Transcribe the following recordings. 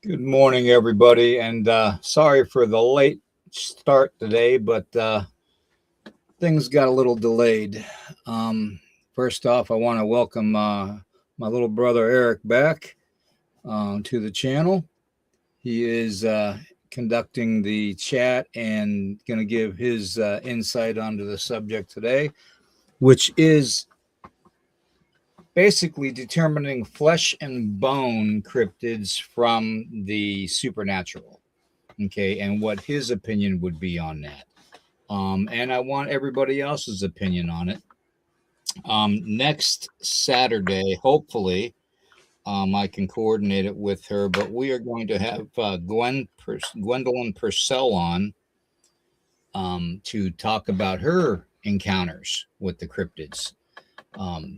Good morning, everybody, and sorry for the late start today, but things got a little delayed. Um, First off, I want to welcome my little brother Eric back to the channel. He is conducting the chat and going to give his insight onto the subject today, which is basically determining flesh and bone cryptids from the supernatural. Okay, and what his opinion would be on that. And I want everybody else's opinion on it. Next Saturday, hopefully, I can coordinate it with her, but we are going to have Gwendolyn Purcell on to talk about her encounters with the cryptids.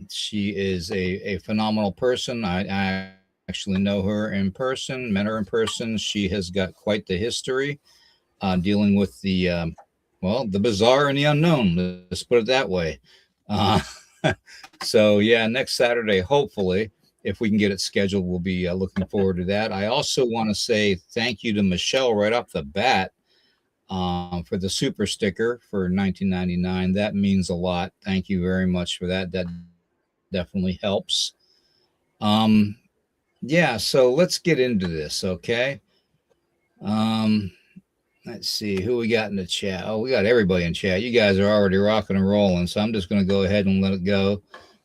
She is a phenomenal person. I actually know her in person, met her in person. She has got quite the history dealing with the bizarre and the unknown. Let's put it that way. Uh, so, yeah, next Saturday, hopefully, if we can get it scheduled, we'll be looking forward to that. I also want to say thank you to Michelle right off the bat for the super sticker for 1999. That means a lot. Thank you very much for that. That definitely helps. Yeah, so let's get into this, okay? Let's see who we got in the chat. Oh, we got everybody in chat. You guys are already rocking and rolling, so I'm just going to go ahead and let it go.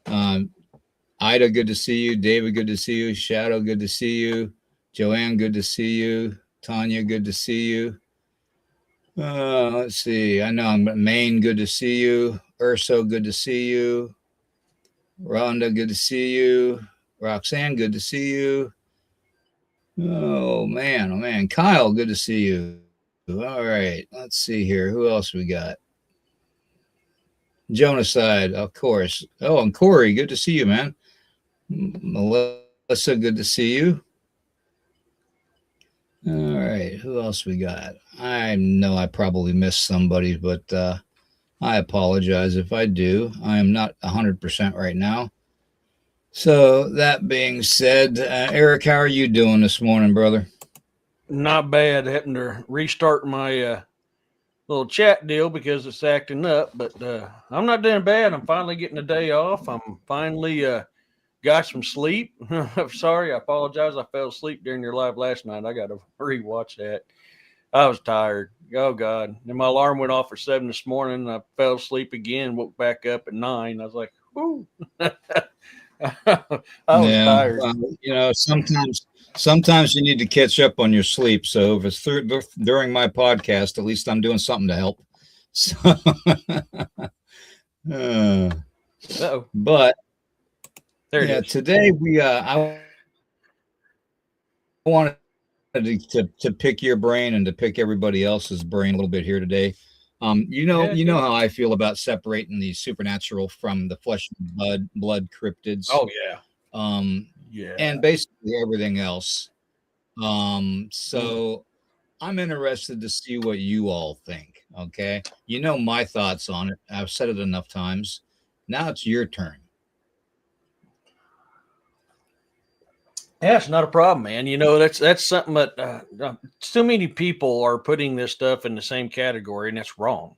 Ida, good to see you. David, good to see you. Shadow, good to see you. Joanne, good to see you. Tanya, good to see you. Let's see. I know I'm Maine, good to see you. Urso, good to see you. Rhonda, good to see you. Roxanne, good to see you. Oh man, oh man. Kyle, good to see you. All right, let's see here. Who else we got? Jonaside, of course. Oh, and Corey, good to see you, man. Melissa, good to see you. All right, who else we got? I know I probably missed somebody, but I apologize if I do. I am not 100% right now. So that being said, Eric, how are you doing this morning, brother? Not bad. Having to restart my little chat deal because it's acting up, but I'm not doing bad. I'm finally getting a day off. I'm finally got some sleep. I'm sorry. I apologize. I fell asleep during your live last night. I got to rewatch that. I was tired. Oh, God. And my alarm went off for 7 this morning. I fell asleep again, woke back up at 9. I was like, whoo. I was Yeah, tired. sometimes you need to catch up on your sleep. So if it's during my podcast, at least I'm doing something to help. So, but there it yeah, is. today I wanted to pick your brain and to pick everybody else's brain a little bit here today. You know how I feel about separating the supernatural from the flesh and blood cryptids. Oh, yeah. And basically everything else. So I'm interested to see what you all think. Okay. You know my thoughts on it. I've said it enough times. Now it's your turn. Yeah, it's not a problem, man. You know, that's something that too many people are putting this stuff in the same category, and that's wrong.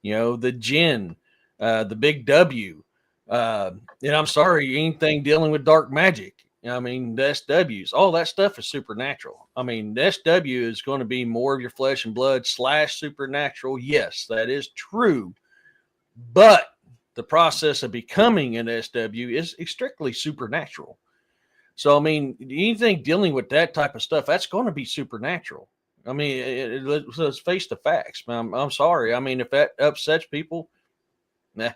You know, the Jinn, the Big W, and I'm sorry, anything dealing with dark magic. I mean, the SWs, all that stuff is supernatural. I mean, the SW is going to be more of your flesh and blood / supernatural. Yes, that is true, but the process of becoming an SW is strictly supernatural. So, I mean, anything dealing with that type of stuff, that's going to be supernatural. I mean, let's face the facts. I'm sorry. I mean, if that upsets people, I'm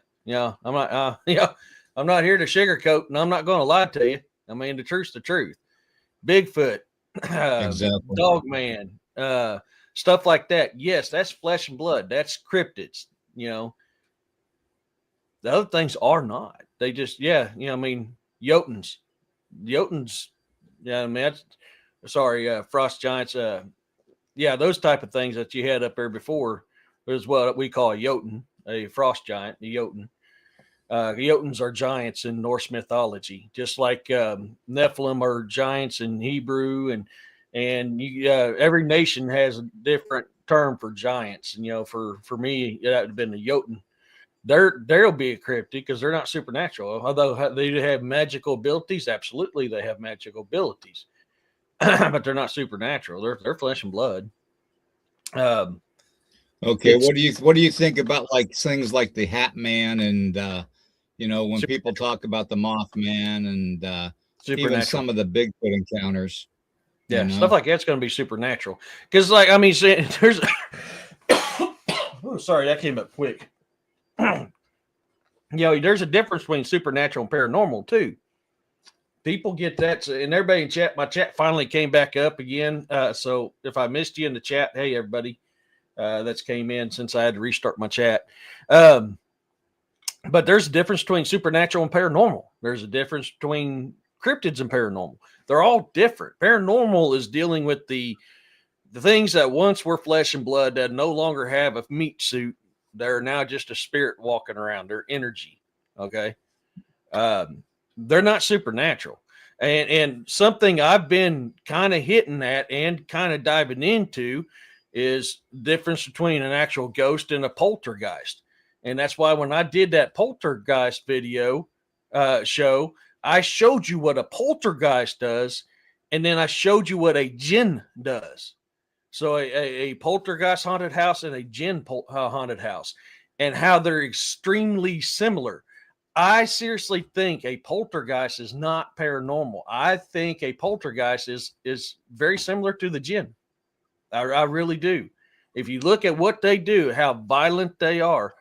not, I'm not here to sugarcoat, and I'm not going to lie to you. I mean, the truth's the truth. Bigfoot, Exactly. Dogman, stuff like that. Yes, that's flesh and blood. That's cryptids. You know, the other things are not. They just, I mean, Jotuns. Yeah, I mean, frost giants. Those type of things that you had up there before is what we call a Jotun, a frost giant, the Jotun. Jotuns are giants in Norse mythology, just like Nephilim are giants in Hebrew, and And every nation has a different term for giants. And for me, that would have been the Jotun. There'll be a cryptid because they're not supernatural. Although they do have magical abilities, absolutely they have magical abilities, but they're not supernatural. They're flesh and blood. Okay, what do you think about like things like the Hat Man and when people talk about the Mothman and even some of the Bigfoot encounters? Yeah, stuff like that's going to be supernatural. Because, like, I mean, there's. Oh, sorry, that came up quick. There's a difference between supernatural and paranormal too. People get that, and everybody in chat. My chat finally came back up again. So if I missed you in the chat, hey everybody, that's came in since I had to restart my chat. But there's a difference between supernatural and paranormal. There's a difference between cryptids and paranormal. They're all different. Paranormal is dealing with the things that once were flesh and blood that no longer have a meat suit. They're now just a spirit walking around. They're energy. Okay. They're not supernatural. And something I've been kind of hitting at and kind of diving into is the difference between an actual ghost and a poltergeist. And that's why when I did that poltergeist video show, I showed you what a poltergeist does, and then I showed you what a jinn does. So a poltergeist haunted house and a jinn haunted house, and how they're extremely similar. I seriously think a poltergeist is not paranormal. I think a poltergeist is very similar to the jinn. I really do. If you look at what they do, how violent they are,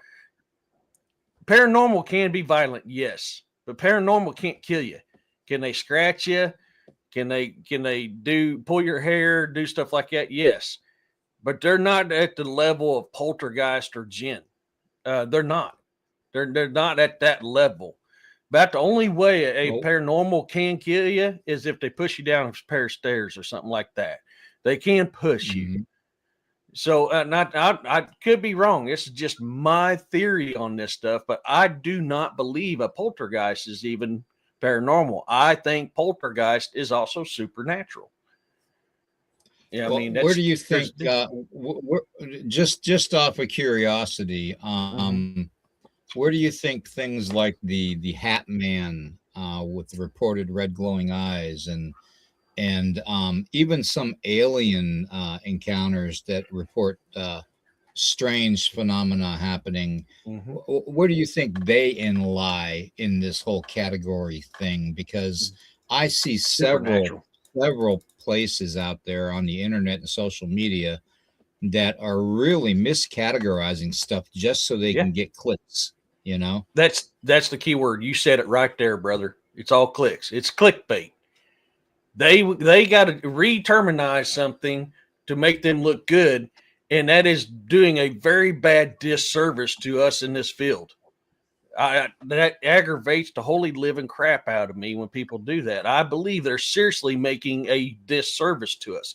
paranormal can be violent, yes, but paranormal can't kill you. Can they scratch you? Can they pull your hair, do stuff like that? Yes, but they're not at the level of poltergeist or jinn. They're not. They're not at that level. About the only way a paranormal can kill you is if they push you down a pair of stairs or something like that. They can push you. So I could be wrong. This is just my theory on this stuff, but I do not believe a poltergeist is even paranormal. I think poltergeist is also supernatural. Yeah, I mean, where do you think? Just off of curiosity, where do you think things like the Hat Man with the reported red glowing eyes and even some alien encounters that report strange phenomena happening. Where do you think they lie in this whole category thing? Because I see several places out there on the internet and social media that are really miscategorizing stuff just so they can get clicks. That's the key word. You said it right there, brother. It's all clicks. It's clickbait. They got to re-terminize something to make them look good, and that is doing a very bad disservice to us in this field. That aggravates the holy living crap out of me when people do that. I believe they're seriously making a disservice to us.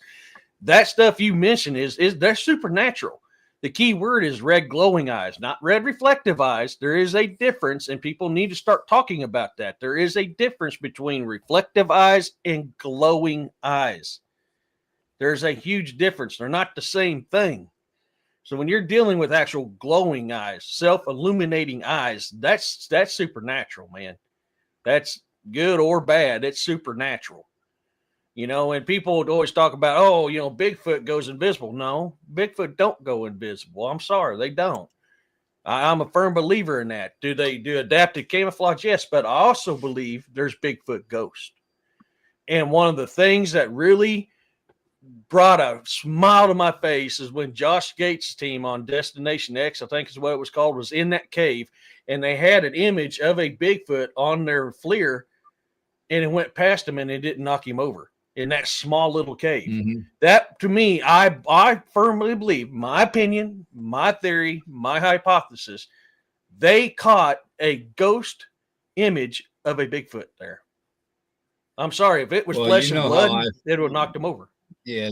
That stuff you mentioned is they're supernatural. The key word is red glowing eyes, not red reflective eyes. There is a difference, and people need to start talking about that. There is a difference between reflective eyes and glowing eyes. There's a huge difference. They're not the same thing. So when you're dealing with actual glowing eyes, self-illuminating eyes, that's supernatural, man. That's good or bad. It's supernatural. And people would always talk about, Bigfoot goes invisible. No, Bigfoot don't go invisible. I'm sorry, they don't. I'm a firm believer in that. Do they do adaptive camouflage? Yes, but I also believe there's Bigfoot ghosts. And one of the things that really brought a smile to my face is when Josh Gates' team on Destination X, I think is what it was called, was in that cave, and they had an image of a Bigfoot on their FLIR, and it went past him and it didn't knock him over in that small little cave. That, to me, I firmly believe, my opinion, my theory, my hypothesis, they caught a ghost image of a Bigfoot there. I'm sorry, if it was flesh and blood, it would have knocked him over. Yeah,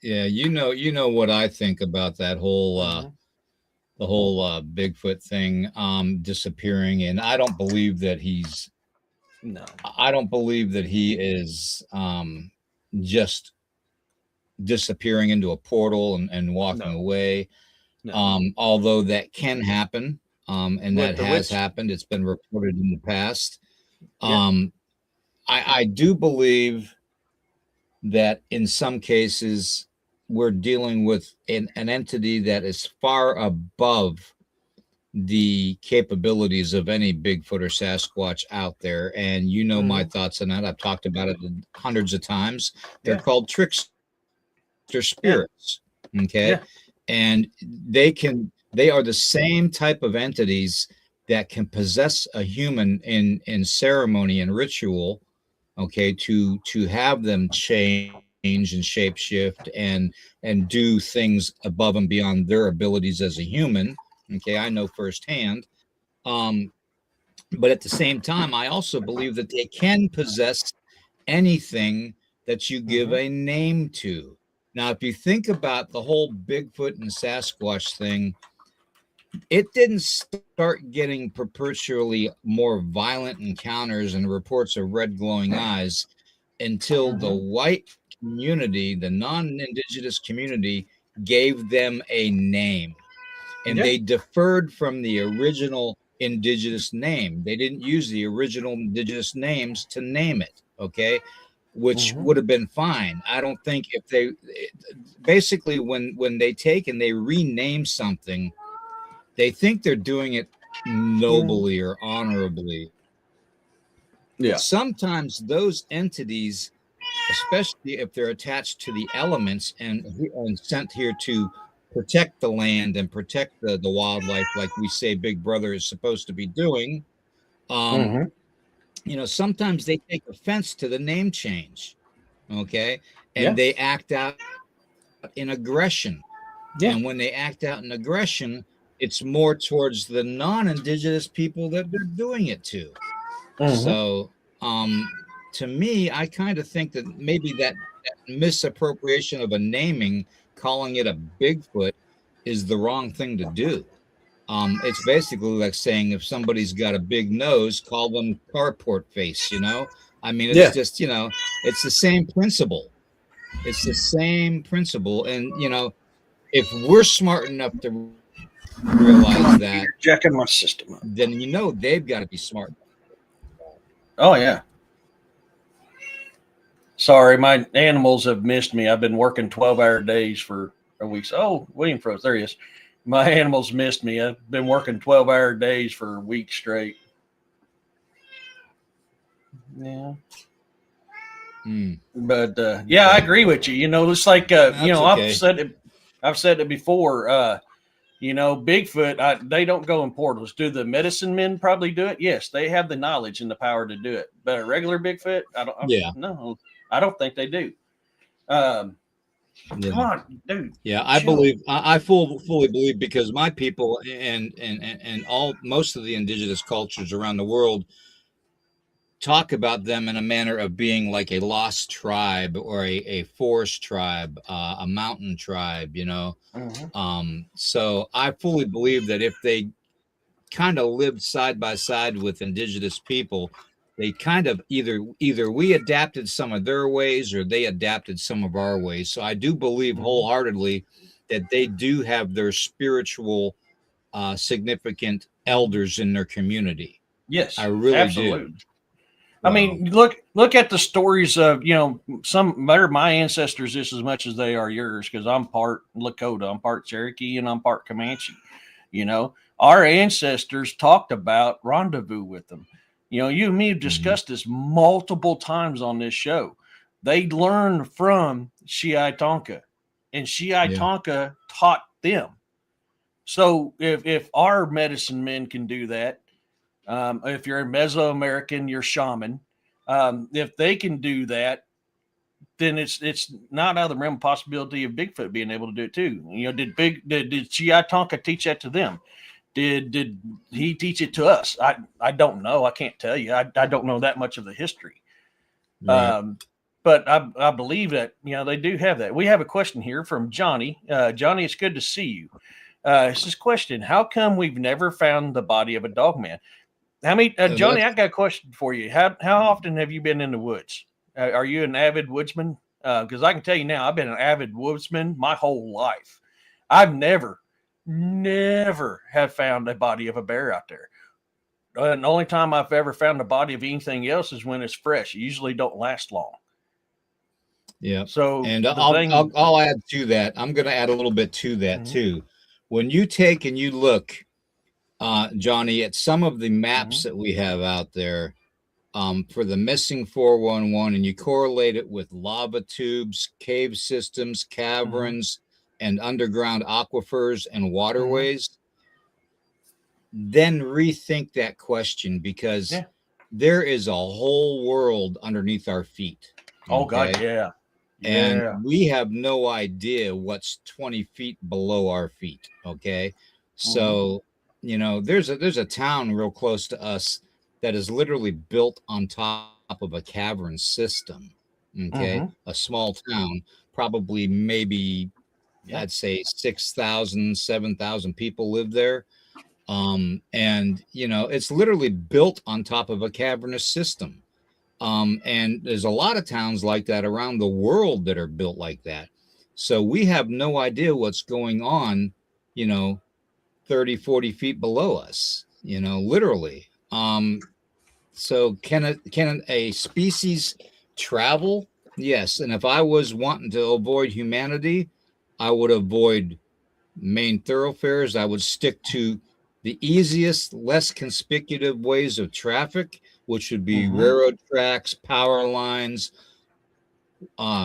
you know what I think about that whole the whole Bigfoot thing disappearing, and I don't believe that he's I don't believe that he is just disappearing into a portal and walking No, away. no. Although that can happen, and With that the has witch, happened. It's been reported in the past. yeah. Um, I do believe that in some cases we're dealing with an entity that is far above the capabilities of any Bigfoot or Sasquatch out there. And you know my Hmm. thoughts on that. I've talked about it hundreds of times. They're Yeah, called trickster yeah, spirits. Okay. yeah. And they are the same type of entities that can possess a human in ceremony and ritual, okay, to have them change and shapeshift and do things above and beyond their abilities as a human. Okay, I know firsthand. um but at the same time, I also believe that they can possess anything that you give Hmm. a name to. Now, if you think about the whole Bigfoot and Sasquatch thing, it didn't start getting perpetually more violent encounters and reports of red glowing eyes until the Hmm. white community, the non indigenous community, gave them a name, and Yeah. they deferred from the original indigenous name. They didn't use the original indigenous names to name it, okay? Which Hmm. would have been fine. I don't think if they basically when they take and they rename something, they think they're doing it Hmm. nobly or honorably. But Yeah. sometimes those entities, especially if they're attached to the elements and sent here to protect the land and protect the wildlife, like we say Big Brother is supposed to be doing. um, Hmm. Sometimes they take offense to the name change, okay, and Yeah. they act out in aggression. Yeah. And when they act out in aggression, it's more towards the non-indigenous people that they're doing it to. Hmm. So, to me, I kind of think that maybe that misappropriation of a naming, calling it a Bigfoot, is the wrong thing to do. It's basically like saying if somebody's got a big nose, call them carport face. I mean, it's Yeah. just it's the same principle. It's the same principle, and if we're smart enough to Come realize on, that, you're jacking my system up. then they've got to be smart. Oh yeah. Sorry, my animals have missed me. I've been working 12-hour days for a week. Oh, William froze. There he is. My animals missed me. I've been working 12-hour days for a week straight. Yeah. Hmm. But yeah, I Okay. agree with you. It's like That's okay. I've said it before. Bigfoot, they don't go in portals. Do the medicine men probably do it? Yes, they have the knowledge and the power to do it. But a regular Bigfoot, Yeah. no, I don't think they do. Um, Yeah. Come on, dude, Yeah. I chill. believe I fully believe, because my people and all most of the indigenous cultures around the world talk about them in a manner of being like a lost tribe or a forest tribe, a. Hmm. So I fully believe that if they kind of lived side by side with indigenous people, they kind of either we adapted some of their ways or they adapted some of our ways. So I do believe Hmm. wholeheartedly that they do have their spiritual significant elders in their community. I Yes, really do. absolutely. I So mean, look at the stories of some they're my ancestors just as much as they are yours because I'm part Lakota, I'm part Cherokee, and I'm part Comanche. Our ancestors talked about rendezvous with them. You and me have mhm. discussed this multiple times on this show. They learned from Shiai Tonka, and Shiai Yeah. Tonka taught them. So if our medicine men can do that, if you're a Mesoamerican, you're shaman. If they can do that, then it's not out of the realm of possibility of Bigfoot being able to do it too. Did Chi Tonka teach that to them? Did he teach it to us? I don't know. I can't tell you. I don't know that much of the history. Right. Um, but I believe that they do have that. We have a question here from Johnny. Johnny, it's good to see you. It's this question: how come we've never found the body of a dog man? How many, Johnny? I That's got a question for you. How often have you been in the woods? Are you an avid woodsman? Because I can tell you now, I've been an avid woodsman my whole life. I've never have found a body of a bear out there. And the only time I've ever found a body of anything else is when it's fresh. It usually don't last long. Yeah. So And the thing, I'll add to that. I'm going to add a little bit to that Mhm. too. When you take and you look, Johnny, at some of the maps Mhm. that we have out there, for the missing 411, and you correlate it with lava tubes, cave systems, Mhm. caverns, and underground aquifers and Mhm. waterways, then rethink that question, because Yeah. there is a whole world underneath our feet. Oh God, Okay. yeah, And yeah. we have no idea what's 20 feet below our feet. Okay. Mhm. So, there's a town real close to us that is literally built on top of a cavern system. Okay. Mhm. A small town, probably maybe Yeah. I'd say 6,000, 7,000 people live there. And it's literally built on top of a cavernous system. And there's a lot of towns like that around the world that are built like that. So we have no idea what's going on, you know, 30, 40 feet below us, literally. So can a species travel? Yes. And if I was wanting to avoid humanity, I would avoid main thoroughfares. I would stick to the easiest, less conspicuous ways of traffic, which would be Mhm. railroad tracks, power lines,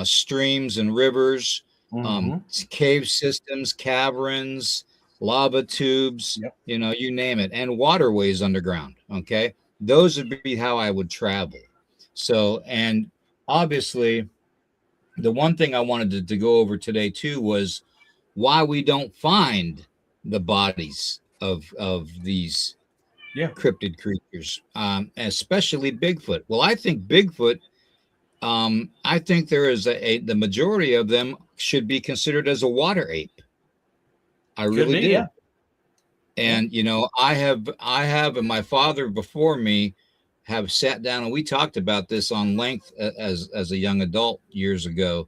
streams and rivers, Mhm. cave systems, caverns, lava tubes, Yep. you name it, and waterways underground. Okay. Those would be how I would travel. So, and obviously, the one thing I wanted to go over today too was why we don't find the bodies of these Yeah. cryptid creatures, especially Bigfoot. Well, I think Bigfoot. I think there is the majority of them should be considered as a water ape. I Could really be. Yeah. do. Yeah. And I have, and my father before me have sat down and we talked about this on length as a young adult years ago,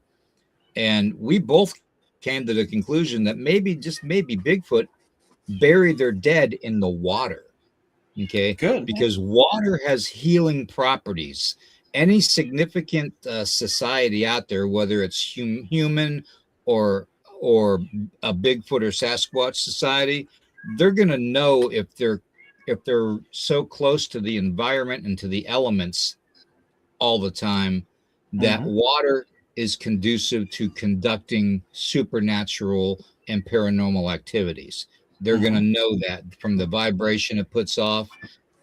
and we both came to the conclusion that maybe, just maybe, Bigfoot buried their dead in the water. Okay. Good. Because water has healing properties. Any significant society out there, whether it's human or or a Bigfoot or Sasquatch society, they're going to know if they're so close to the environment and to the elements all the time, that Mhm. water is conducive to conducting supernatural and paranormal activities. They're going to Mhm. know that from the vibration it puts off,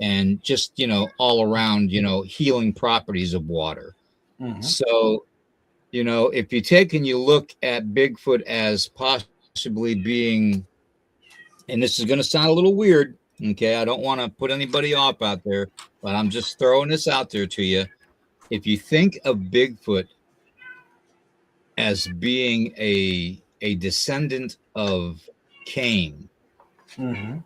and just, all around, healing properties of water. Mhm. So, if you take and you look at Bigfoot as possibly being, and this is going to sound a little weird, okay, I don't want to put anybody off out there, but I'm just throwing this out there to you. If you think of Bigfoot as being a descendant of Cain, Mhm.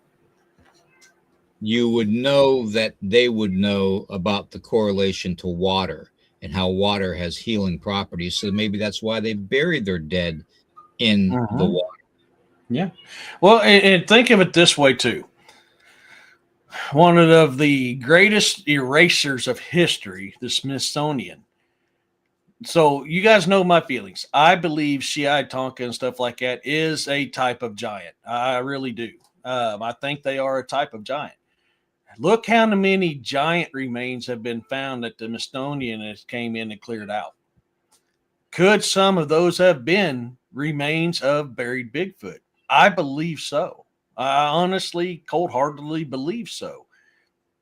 you would know that they would know about the correlation to water and how water has healing properties. So maybe that's why they buried their dead in the Mhm. water. Yeah. Well, and think of it this way too. One of the greatest erasers of history, the Smithsonian. So you guys know my feelings. I believe Shiai Tonka and stuff like that is a type of giant. I really do. I think they are a type of giant. Look how many giant remains have been found that the Smithsonian has came in and cleared out. Could some of those have been remains of buried Bigfoot? I believe so. I honestly, cold heartedly believe so.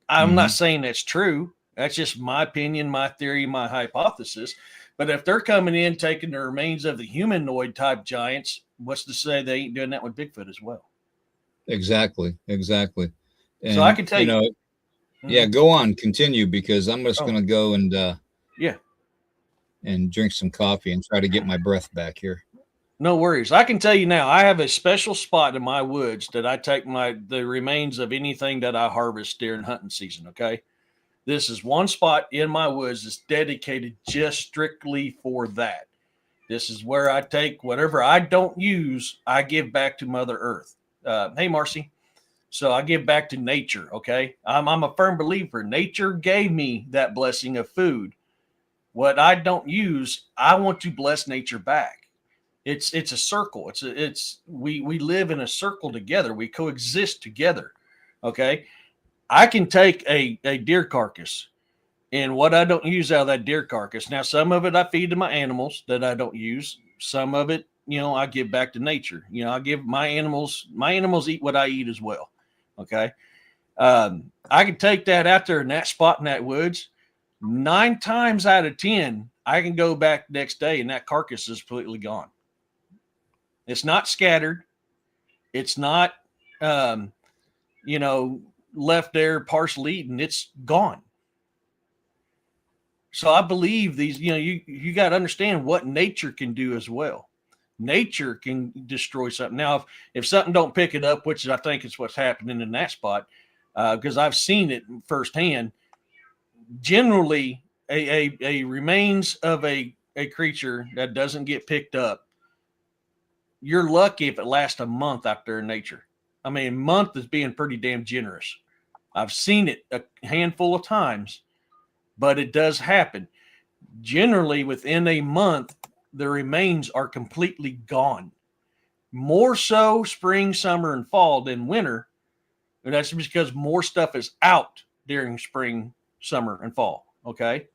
I'm not Mm-hmm. saying that's true. That's just my opinion, my theory, my hypothesis. But if they're coming in taking the remains of the humanoid type giants, what's to say they ain't doing that with Bigfoot as well? Exactly. Exactly. So I And can tell you. yeah, Mhm. go on, continue, because I'm just Oh, gonna go yeah. and drink some coffee and try to get my breath back here. No worries. I can tell you now, I have a special spot in my woods that I take the remains of anything that I harvest during hunting season. Okay. This is one spot in my woods that's dedicated just strictly for that. This is where I take whatever I don't use, I give back to Mother Earth. Hey, Marcy. So I give back to nature. Okay. I'm a firm believer. Nature gave me that blessing of food. What I don't use, I want to bless nature back. It's a circle. We live in a circle together. We coexist together. Okay. I can take a deer carcass and what I don't use out of that deer carcass. Now, some of it I feed to my animals that I don't use. Some of it, I give back to nature. I give my animals eat what I eat as well. Okay. I can take that out there in that spot in that woods. 9 times out of 10, I can go back next day and that carcass is completely gone. It's not scattered. It's not, left there partially eaten. It's gone. So I believe these, you got to understand what nature can do as well. Nature can destroy something. Now, if something don't pick it up, which I think is what's happening in that spot, because I've seen it firsthand, generally a remains of a creature that doesn't get picked up, you're lucky if it lasts a month out there in nature. I mean, a month is being pretty damn generous. I've seen it a handful of times, but it does happen. Generally, within a month, the remains are completely gone. More so spring, summer, and fall than winter. And that's because more stuff is out during spring, summer, and fall. Okay.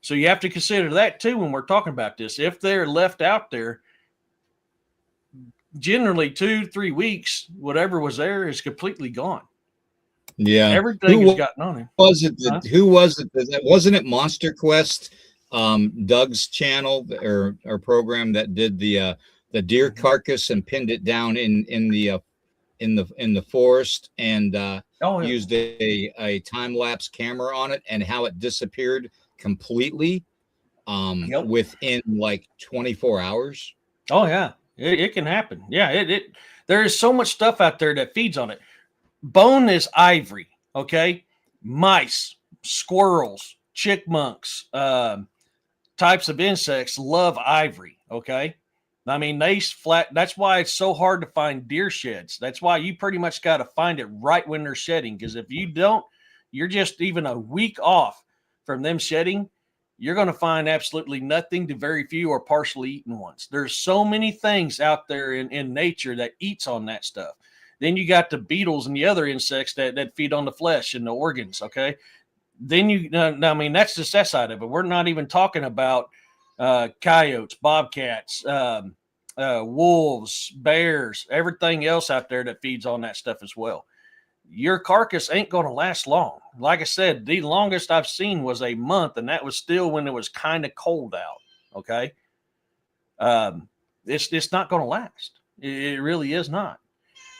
So you have to consider that too when we're talking about this. If they're left out there, generally 2-3 weeks, whatever was there is completely gone. Yeah. Everything has gotten on him. Who was it? Wasn't it Monster Quest, Doug's channel or program that did the deer carcass and pinned it down in the forest and used a time lapse camera on it and how it disappeared completely within like 24 hours. Oh yeah, it can happen. Yeah, there is so much stuff out there that feeds on it. Bone is ivory. Okay, mice, squirrels, chickmunks, types of insects love ivory. Okay. I mean, that's why it's so hard to find deer sheds. That's why you pretty much got to find it right when they're shedding. Because if you don't, you're just even a week off from them shedding. You're going to find absolutely nothing to very few or partially eaten ones. There's so many things out there in nature that eats on that stuff. Then you got the beetles and the other insects that feed on the flesh and the organs. Okay. Then I mean, that's just that side of it. We're not even talking about coyotes, bobcats, wolves, bears, everything else out there that feeds on that stuff as well. Your carcass ain't going to last long. Like I said, the longest I've seen was a month, and that was still when it was kind of cold out. Okay. It's not going to last. It really is not.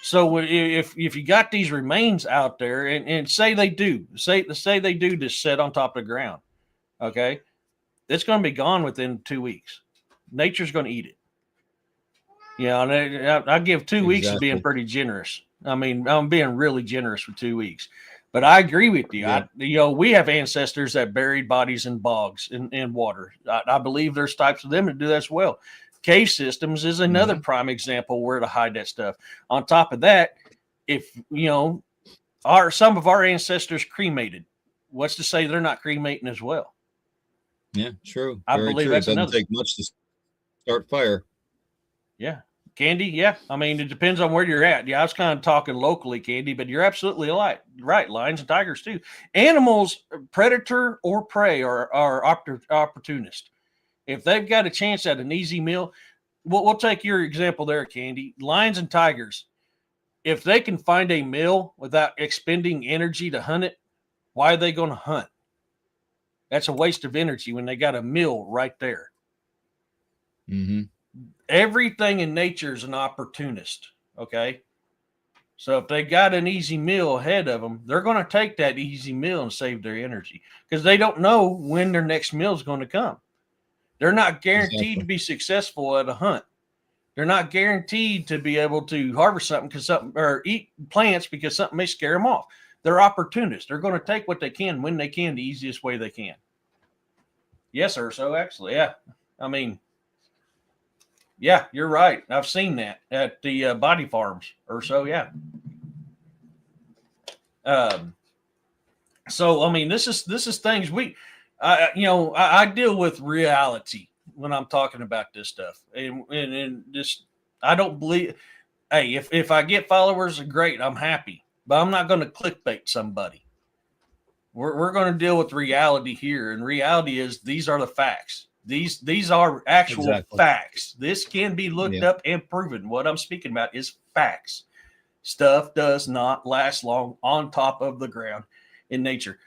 So if you got these remains out there and say they do just sit on top of the ground, okay, it's going to be gone within 2 weeks. Nature's going to eat it. And I give 2 weeks as being pretty generous. I mean, I'm being really generous for 2 weeks. But I agree with you. Yeah. We have ancestors that buried bodies in bogs in water. I believe there's types of them that do that as well. Cave systems is another prime example where to hide that stuff. On top of that, if some of our ancestors cremated, what's to say they're not cremating as well? Yeah, true. I believe that's it doesn't take much to start fire. Yeah. Candy, yeah. I mean, it depends on where you're at. Yeah, I was kind of talking locally, Candy, but you're absolutely right. Lions and tigers too. Animals, predator or prey, are opportunist. If they've got a chance at an easy meal, we'll take your example there, Candy. Lions and tigers, if they can find a meal without expending energy to hunt it, why are they going to hunt? That's a waste of energy when they got a meal right there. Mm-hmm. Everything in nature is an opportunist. Okay. So if they got an easy meal ahead of them, they're going to take that easy meal and save their energy because they don't know when their next meal is going to come. They're not guaranteed to be successful at a hunt. They're not guaranteed to be able to harvest something or eat plants because something may scare them off. They're opportunists. They're going to take what they can when they can, the easiest way they can. Yes, sir. So actually, yeah. I mean, Yeah, you're right. I've seen that at the body farms or so. Yeah. Um, so I mean, this is things I deal with reality when I'm talking about this stuff, and just I don't believe. Hey, if I get followers, great, I'm happy, but I'm not going to clickbait somebody. We're going to deal with reality here, and reality is these are the facts. These are actual Exactly. facts. This can be looked Yeah. up and proven. What I'm speaking about is facts. Stuff does not last long on top of the ground in nature.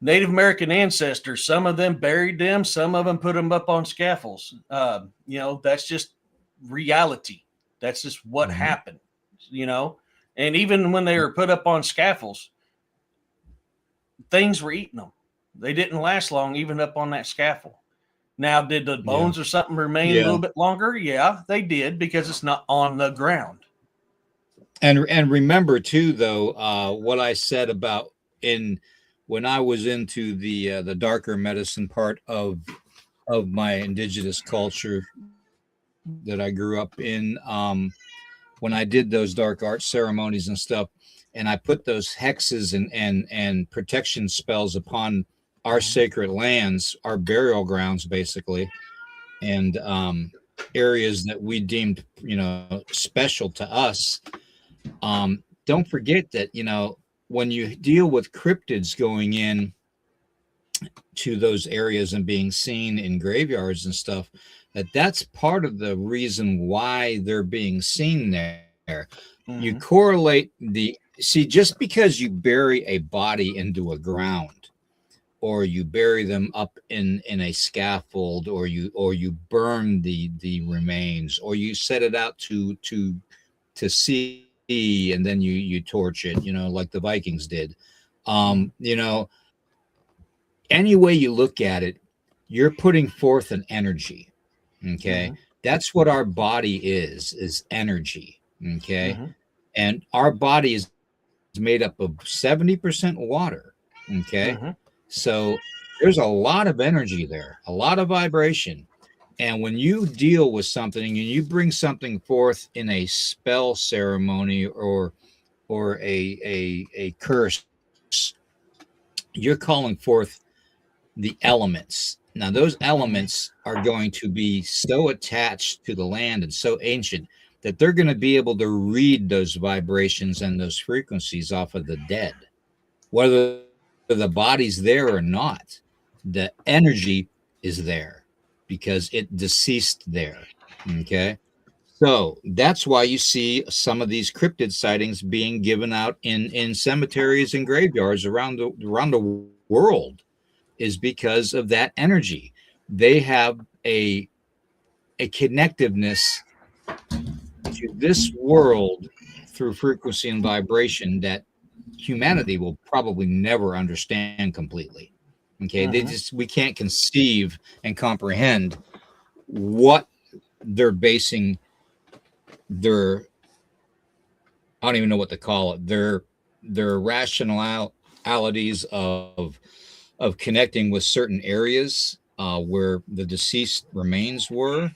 Native American ancestors, some of them buried them, some of them put them up on scaffolds. That's just reality. That's just what Mhm. happened, you know. And even when they were put up on scaffolds, things were eating them. They didn't last long, even up on that scaffold. Now, did the Yeah. bones or something remain a Yeah. little bit longer? Yeah, they did because it's not on the ground. And remember too, though, what I said about in when I was into the darker medicine part of my indigenous culture that I grew up in. When I did those dark art ceremonies and stuff, and I put those hexes and protection spells upon our sacred lands, our burial grounds, basically, and areas that we deemed, special to us. Don't forget that, when you deal with cryptids going in to those areas and being seen in graveyards and stuff, that's part of the reason why they're being seen there. You Mm-hmm. correlate just because you bury a body into a ground, or you bury them up in a scaffold, or you burn the remains, or you set it out to sea, and then you torch it, like the Vikings did. Mm-hmm. um you know any way you look at it, you're putting forth an energy. Okay. Mm-hmm. That's what our body is energy. Okay. Mm-hmm. And our body is made up of 70% water. Okay. Mm-hmm. So there's a lot of energy there, a lot of vibration. And when you deal with something and you bring something forth in a spell ceremony, or a curse, you're calling forth the elements. Now, those elements are going to be so attached to the land and so ancient that they're going to be able to read those vibrations and those frequencies off of the dead, whether the body's there or not. The energy is there because it deceased there. Okay. So that's why you see some of these cryptid sightings being given out in cemeteries and graveyards around the world, is because of that energy. They have a connectiveness to this world through frequency and vibration that humanity will probably never understand completely. Okay, Mm-hmm. we can't conceive and comprehend what they're basing their, I don't even know what to call it, their rationalities of connecting with certain areas where the deceased remains were.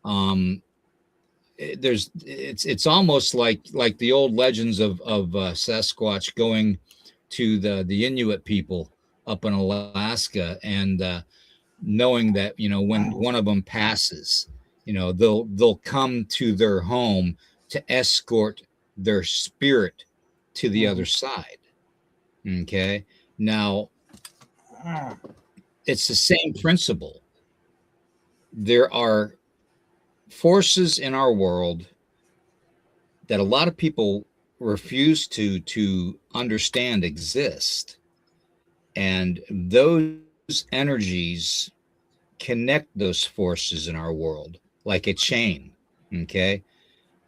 Um, it's almost like the old legends of Sasquatch going to the Inuit people up in Alaska, and knowing that, when one of them passes, they'll come to their home to escort their spirit to the Mm-hmm. other side. Okay, now it's the same principle. There are forces in our world that a lot of people refuse to understand exist, and those energies connect those forces in our world like a chain. Okay,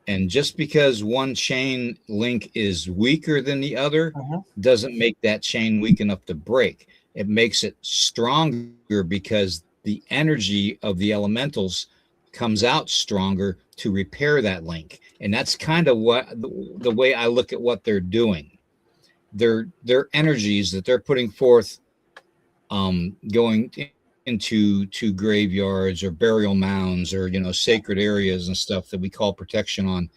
and just because one chain link is weaker than the other Mm-hmm. doesn't make that chain weak enough to break. It makes it stronger because the energy of the elementals comes out stronger to repair that link. And that's kind of what the way I look at what they're doing. Their energies that they're putting forth, going into into graveyards or burial mounds or sacred areas and stuff that we call protection on,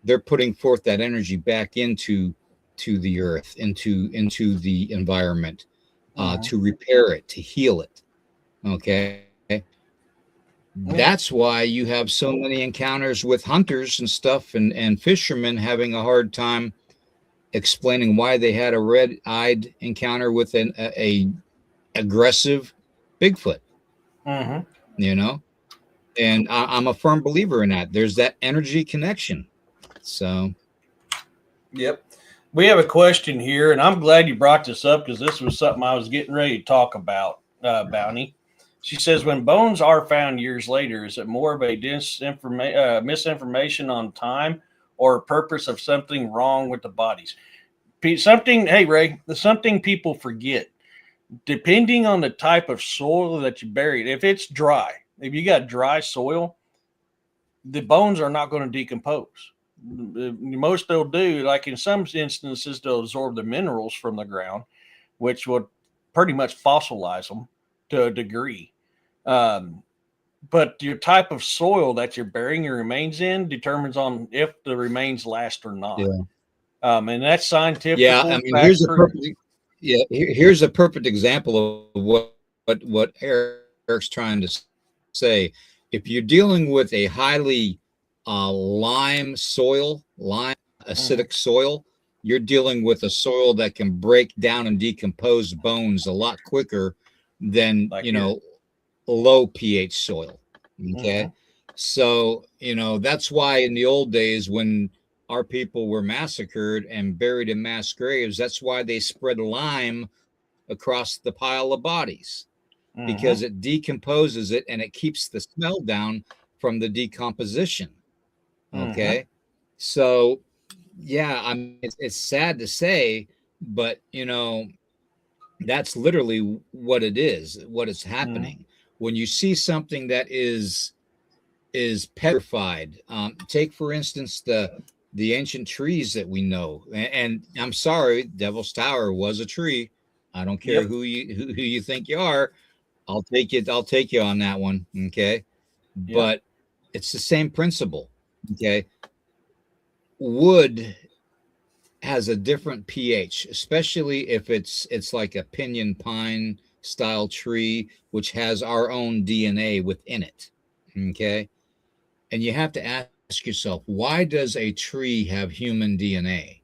they're putting forth that energy back into the earth, into the environment, to repair it, to heal it. Okay. That's why you have so many encounters with hunters and stuff, and fishermen having a hard time explaining why they had a red-eyed encounter with a aggressive Bigfoot. And I'm a firm believer in that. There's that energy connection. So, yep. We have a question here, and I'm glad you brought this up because this was something I was getting ready to talk about, Bounty. She says, when bones are found years later, is it more of a misinformation on time or purpose of something wrong with the bodies? Hey, Ray, something people forget. Depending on the type of soil that you buried, if it's dry, if you got dry soil, the bones are not going to decompose. Most they'll do, like in some instances, they'll absorb the minerals from the ground, which would pretty much fossilize them to a degree. But your type of soil that you're burying your remains in determines on if the remains last or not. Yeah. And that's scientific. Yeah, I mean, here's a perfect example of what Eric's trying to say. If you're dealing with a highly lime acidic soil, you're dealing with a soil that can break down and decompose bones a lot quicker than low pH soil. Okay. So that's why in the old days when our people were massacred and buried in mass graves, that's why they spread lime across the pile of bodies, because it decomposes it and it keeps the smell down from the decomposition. Okay. So yeah, I mean, it's sad to say, but that's literally what it is, what is happening. When you see something that is petrified, take for instance the ancient trees that we know, and I'm sorry, Devil's Tower was a tree. I don't care who you think you are. I'll take you on that one. Okay. But it's the same principle. Okay. Wood has a different pH, especially if it's like a pinyon pine style tree, which has our own DNA within it. Okay. And you have to ask yourself, why does a tree have human DNA?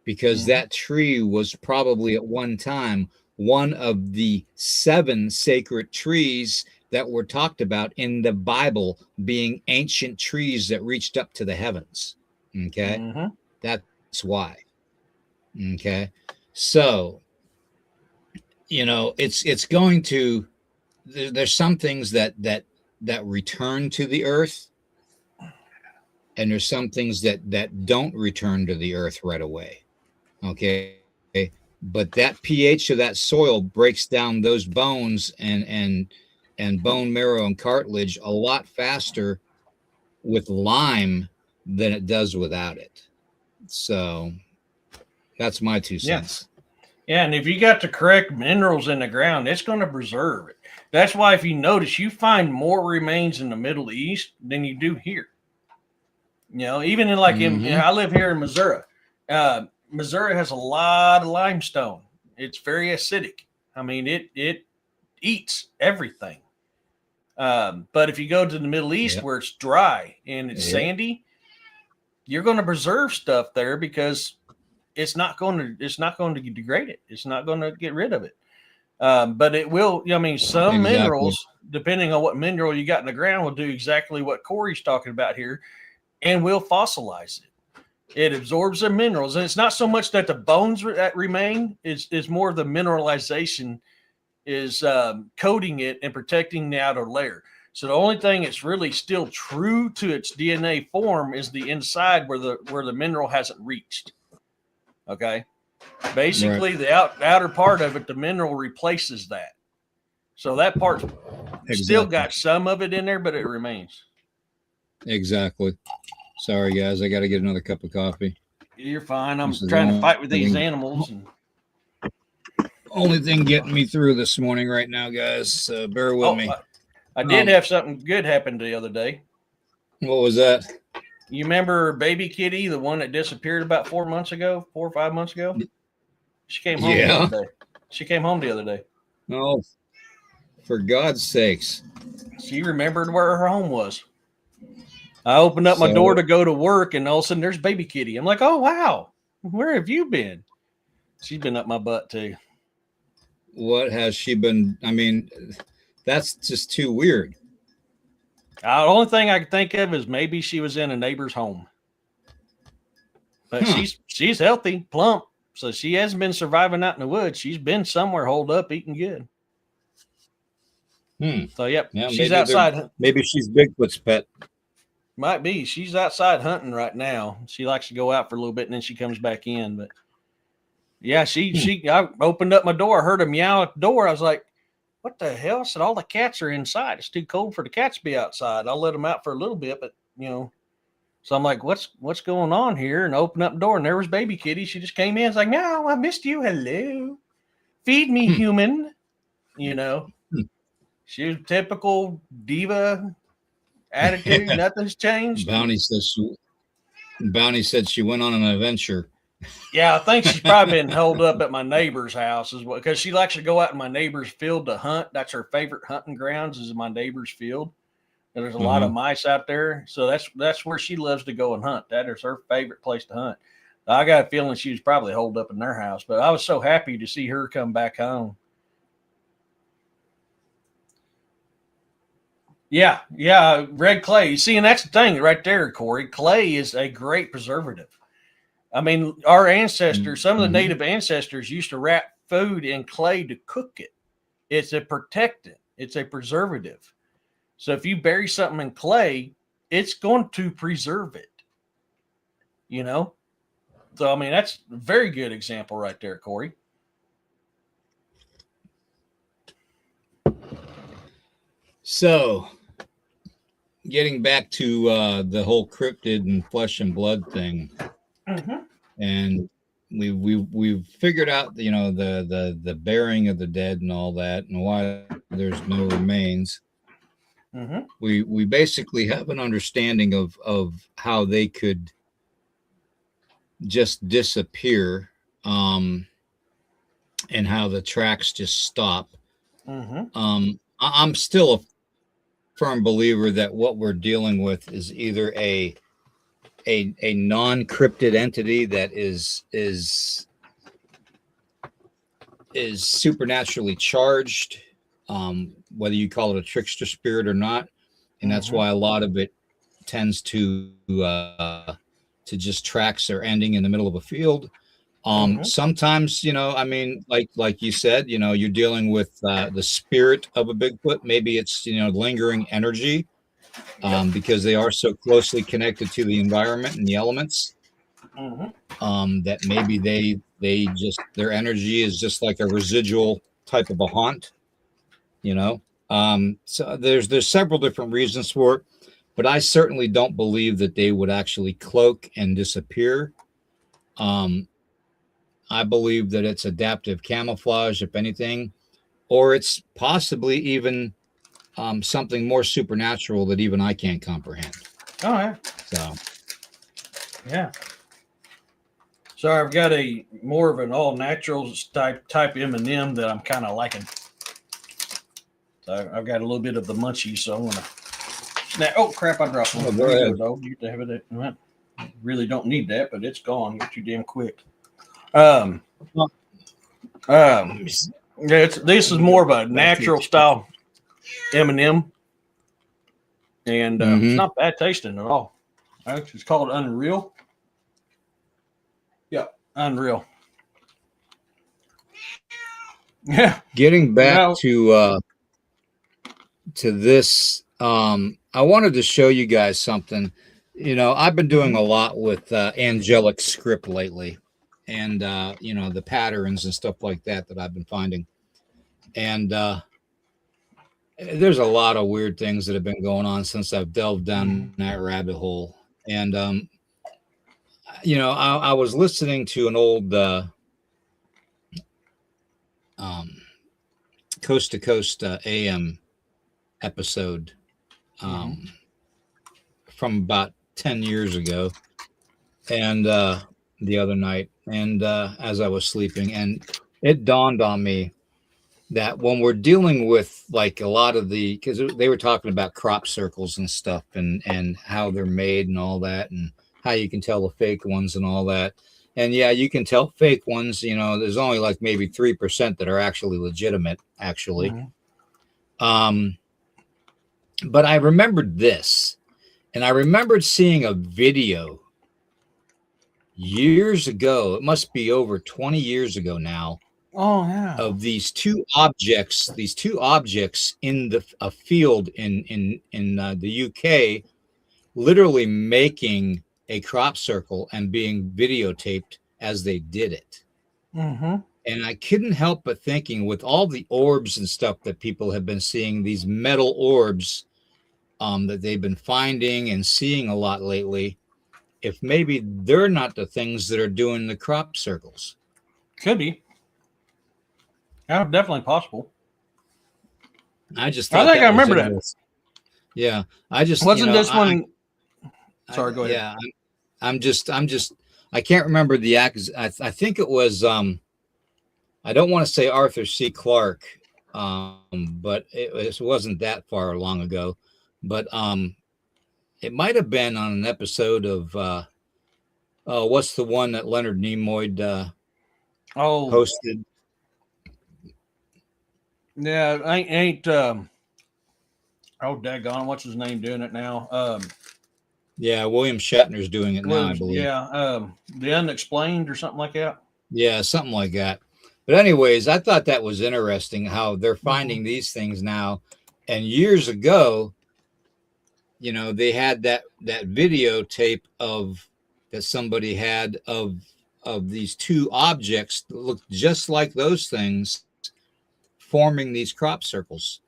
Because that tree was probably at one time one of the 7 sacred trees that were talked about in the Bible, being ancient trees that reached up to the heavens. Okay. That's why. Okay. So, it's going to, there's some things that return to the earth, and there's some things that don't return to the earth right away. Okay. But that pH of that soil breaks down those bones and bone marrow and cartilage a lot faster with lime than it does without it. So that's my 2 cents. Yeah, and if you got the correct minerals in the ground, it's going to preserve it. That's why if you notice, you find more remains in the Middle East than you do here. Even in I live here in Missouri. Missouri has a lot of limestone. It's very acidic. I mean, it eats everything. But if you go to the Middle East where it's dry and it's sandy, you're going to preserve stuff there because it's not going to degrade it. It's not going to get rid of it. But it will. Some minerals, depending on what mineral you got in the ground, will do exactly what Corey's talking about here, and will fossilize it. It absorbs the minerals, and it's not so much that the bones that remain is more the mineralization is coating it and protecting the outer layer. So the only thing that's really still true to its DNA form is the inside where the mineral hasn't reached. Okay, basically the outer part of it, the mineral replaces that. So that part still got some of it in there, but it remains. Exactly. Sorry, guys. I got to get another cup of coffee. You're fine. I'm trying to fight with these animals. only thing getting me through this morning right now, guys. So bear with Oh, me. I did have something good happen the other day. What was that? You remember baby Kitty, the one that disappeared about 4 or 5 months ago? She came home the Yeah. other day. She came home the other day. Oh, for God's sakes. She remembered where her home was. I opened up my So- door to go to work, and all of a sudden there's baby Kitty. I'm like, oh, wow. Where have you been? She's been up my butt, too. What has she been? I mean, that's just too weird. The only thing I can think of is maybe she was in a neighbor's home. But Huh. she's healthy, plump. So she hasn't been surviving out in the woods. She's been somewhere holed up, eating good. So, yep, Yeah, she's outside. Maybe she's Bigfoot's pet. Might be. She's outside hunting right now. She likes to go out for a little bit and then she comes back in. But yeah, I opened up my door, heard a meow at the door. I was like, what the hell? I said, all the cats are inside. It's too cold for the cats to be outside. I'll let them out for a little bit, but so I'm like, what's going on here? And I opened up the door and there was baby Kitty. She just came in. It's like, meow, I missed you. Hello. Feed me, human. She was typical diva attitude. Nothing's changed. Bounty said she went on an adventure. Yeah, I think she's probably been held up at my neighbor's house as well, because she likes to go out in my neighbor's field to hunt. That's her favorite hunting grounds, is my neighbor's field. And there's a lot of mice out there, so that's where she loves to go and hunt. That is her favorite place to hunt. I got a feeling she was probably holed up in their house, but I was so happy to see her come back home. Yeah, red clay. You see, and that's the thing right there, Corey. Clay is a great preservative. I mean, our ancestors, some of the native ancestors used to wrap food in clay to cook it. It's a protectant. It's a preservative. So if you bury something in clay, it's going to preserve it. So, I mean, that's a very good example right there, Corey. So, getting back to the whole cryptid and flesh and blood thing, and we've figured out, the burying of the dead and all that, and why there's no remains. We basically have an understanding of how they could just disappear, and how the tracks just stop. I'm still a firm believer that what we're dealing with is either a non-cryptid entity that is supernaturally charged, whether you call it a trickster spirit or not, and that's why a lot of it tends to just tracks are ending in the middle of a field. Sometimes, I mean, like you said, you're dealing with the spirit of a Bigfoot. Maybe it's, lingering energy, because they are so closely connected to the environment and the elements, that maybe they just, their energy is just like a residual type of a haunt, so there's several different reasons for it, but I certainly don't believe that they would actually cloak and disappear. I believe that it's adaptive camouflage, if anything, or it's possibly even something more supernatural that even I can't comprehend. Oh, yeah. So, yeah. So I've got a more of an all natural type M&M that I'm kind of liking. So I've got a little bit of the munchies, so I'm gonna snap. Oh crap! I dropped one. Go ahead. Dog. You have it. Really don't need that, but it's gone. Get you damn quick. This is more of a natural style M&M, and it's not bad tasting at all. It's called Unreal. Yeah, Unreal. Yeah. Getting back to this, I wanted to show you guys something. I've been doing a lot with angelic script lately, and the patterns and stuff like that I've been finding, and there's a lot of weird things that have been going on since I've delved down that rabbit hole. And I was listening to an old Coast to Coast AM episode Mm-hmm. from about 10 years ago, and the other night, and as I was sleeping, and it dawned on me that when we're dealing with like a lot of the, because they were talking about crop circles and stuff, and how they're made and all that, and how you can tell the fake ones and all that. And yeah, you can tell fake ones. There's only like maybe 3% that are actually legitimate, actually. Mm-hmm. Um, but I remembered this, and I remembered seeing a video years ago. It must be over 20 years ago now, Oh yeah. of these two objects in a field in the UK, literally making a crop circle and being videotaped as they did it. Mm-hmm. And I couldn't help but thinking, with all the orbs and stuff that people have been seeing, these metal orbs that they've been finding and seeing a lot lately, if maybe they're not the things that are doing the crop circles. Could be. Yeah, definitely possible. I just I thought think I that was remember that. interesting. Yeah, I just, Wasn't this one? Sorry, go ahead. yeah, I'm just, I can't remember the act. I think it was, I don't want to say Arthur C. Clarke, but it wasn't that far long ago. But it might have been on an episode of, what's the one that Leonard Nimoy Oh, hosted? yeah, ain't oh daggone, what's his name doing it now? Yeah, William Shatner's doing it now, I Williams, believe. yeah, The Unexplained or something like that. Yeah, something like that. But anyways, I thought that was interesting how they're finding these things now. And years ago, they had that videotape of that somebody had of these two objects that looked just like those things forming these crop circles.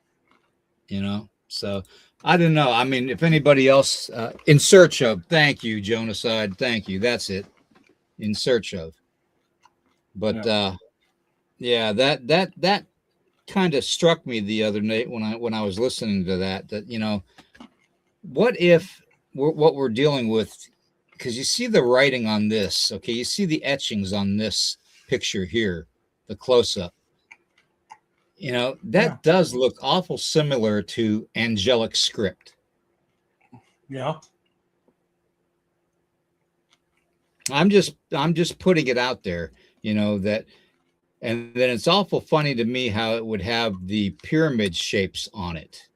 So I don't know. I mean, if anybody else in search of, thank you, Jonaside, thank you. That's it. In search of. But yeah, that kind of struck me the other night when I was listening to that what if what we're dealing with, because you see the writing on this, okay, you see the etchings on this picture here, the close-up, that does look awful similar to angelic script. Yeah. I'm just putting it out there, that. And then it's awful funny to me how it would have the pyramid shapes on it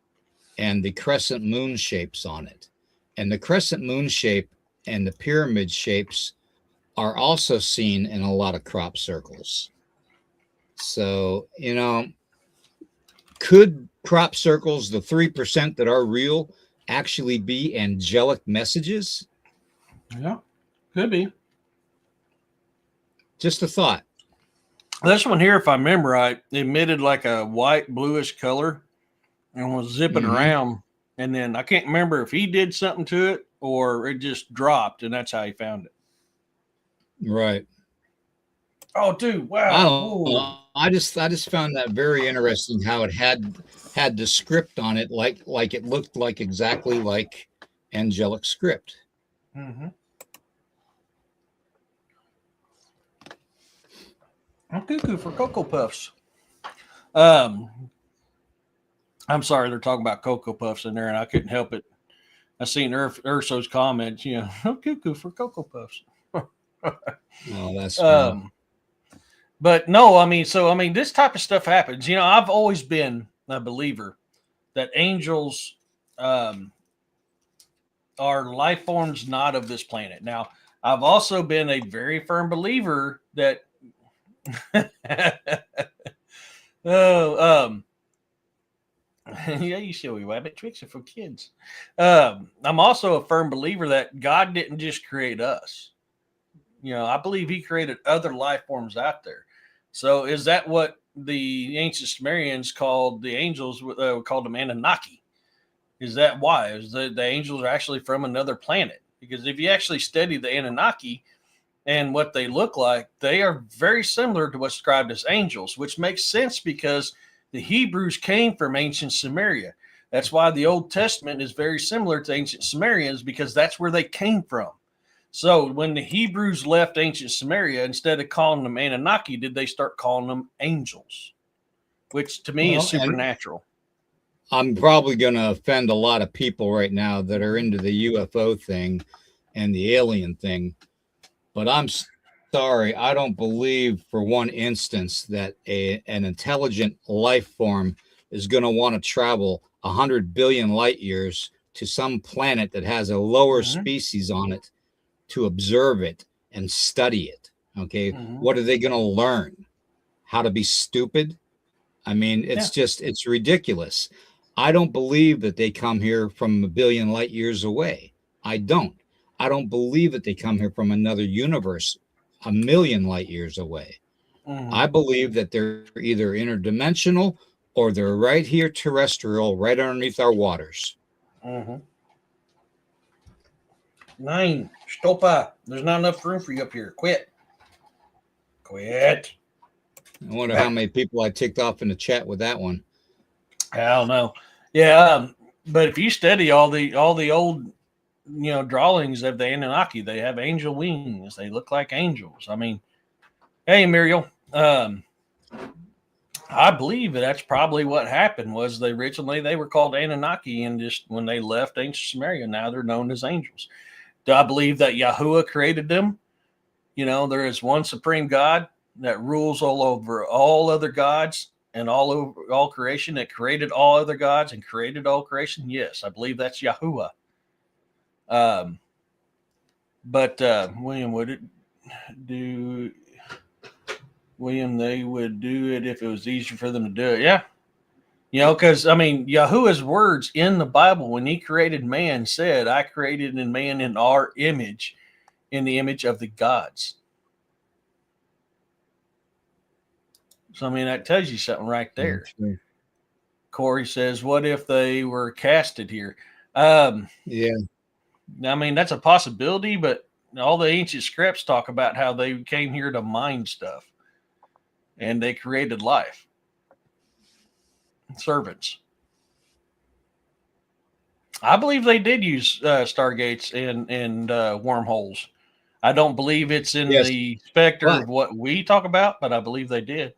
and the crescent moon shapes on it. And the crescent moon shape and the pyramid shapes are also seen in a lot of crop circles. So, could crop circles, the 3% that are real, actually be angelic messages? Yeah, could be. Just a thought. This one here, if I remember right, emitted like a white bluish color and was zipping around. And then I can't remember if he did something to it or it just dropped, and that's how he found it. Right. Oh, dude! Wow. I just found that very interesting how it had the script on it, like it looked like exactly like angelic script. Mm-hmm. I'm cuckoo for Cocoa Puffs. I'm sorry, they're talking about Cocoa Puffs in there, and I couldn't help it. I seen Urso's comments, I'm cuckoo for Cocoa Puffs. Oh, that's funny. But no, I mean, this type of stuff happens. I've always been a believer that angels are life forms not of this planet. Now, I've also been a very firm believer that yeah, you silly rabbit, tricks are for kids. I'm also a firm believer that God didn't just create us. I believe he created other life forms out there. So is that what the ancient Sumerians called the angels, called them Anunnaki? Is that why? Is the angels are actually from another planet? Because if you actually study the Anunnaki, and what they look like, they are very similar to what's described as angels, which makes sense because the Hebrews came from ancient Samaria. That's why the Old Testament is very similar to ancient Sumerians, because that's where they came from. So when the Hebrews left ancient Samaria, instead of calling them Anunnaki, did they start calling them angels, which to me is Well, and supernatural. I'm probably going to offend a lot of people right now that are into the UFO thing and the alien thing, but I'm sorry, I don't believe for one instance that an intelligent life form is going to want to travel 100 billion light years to some planet that has a lower Mm-hmm. species on it to observe it and study it. Okay. Mm-hmm. What are they going to learn? How to be stupid? I mean, it's ridiculous. I don't believe that they come here from a billion light years away. I don't. I don't believe that they come here from another universe a million light years away. Mm-hmm. I believe that they're either interdimensional or they're right here terrestrial, right underneath our waters. Mm-hmm. 9, stop. There's not enough room for you up here. Quit. Quit. I wonder how many people I ticked off in the chat with that one. I don't know. Yeah, but if you study all the old, drawings of the Anunnaki, they have angel wings. They look like angels. I mean, hey, Muriel, I believe that's probably what happened. Was they were called Anunnaki, and just when they left ancient Sumeria, now they're known as angels. Do I believe that Yahuwah created them? There is one supreme God that rules all over all other gods and all over all creation, that created all other gods and created all creation. Yes, I believe that's Yahuwah. But William, would it do? William, they would do it if it was easier for them to do it. Yeah. Because Yahuwah's words in the Bible when he created man said, I created in man in our image, in the image of the gods. So, that tells you something right there. Corey says, what if they were casted here? Yeah. That's a possibility, but all the ancient scripts talk about how they came here to mine stuff and they created life. Servants. I believe they did use stargates and wormholes. I don't believe it's in the specter of what we talk about, but I believe they did.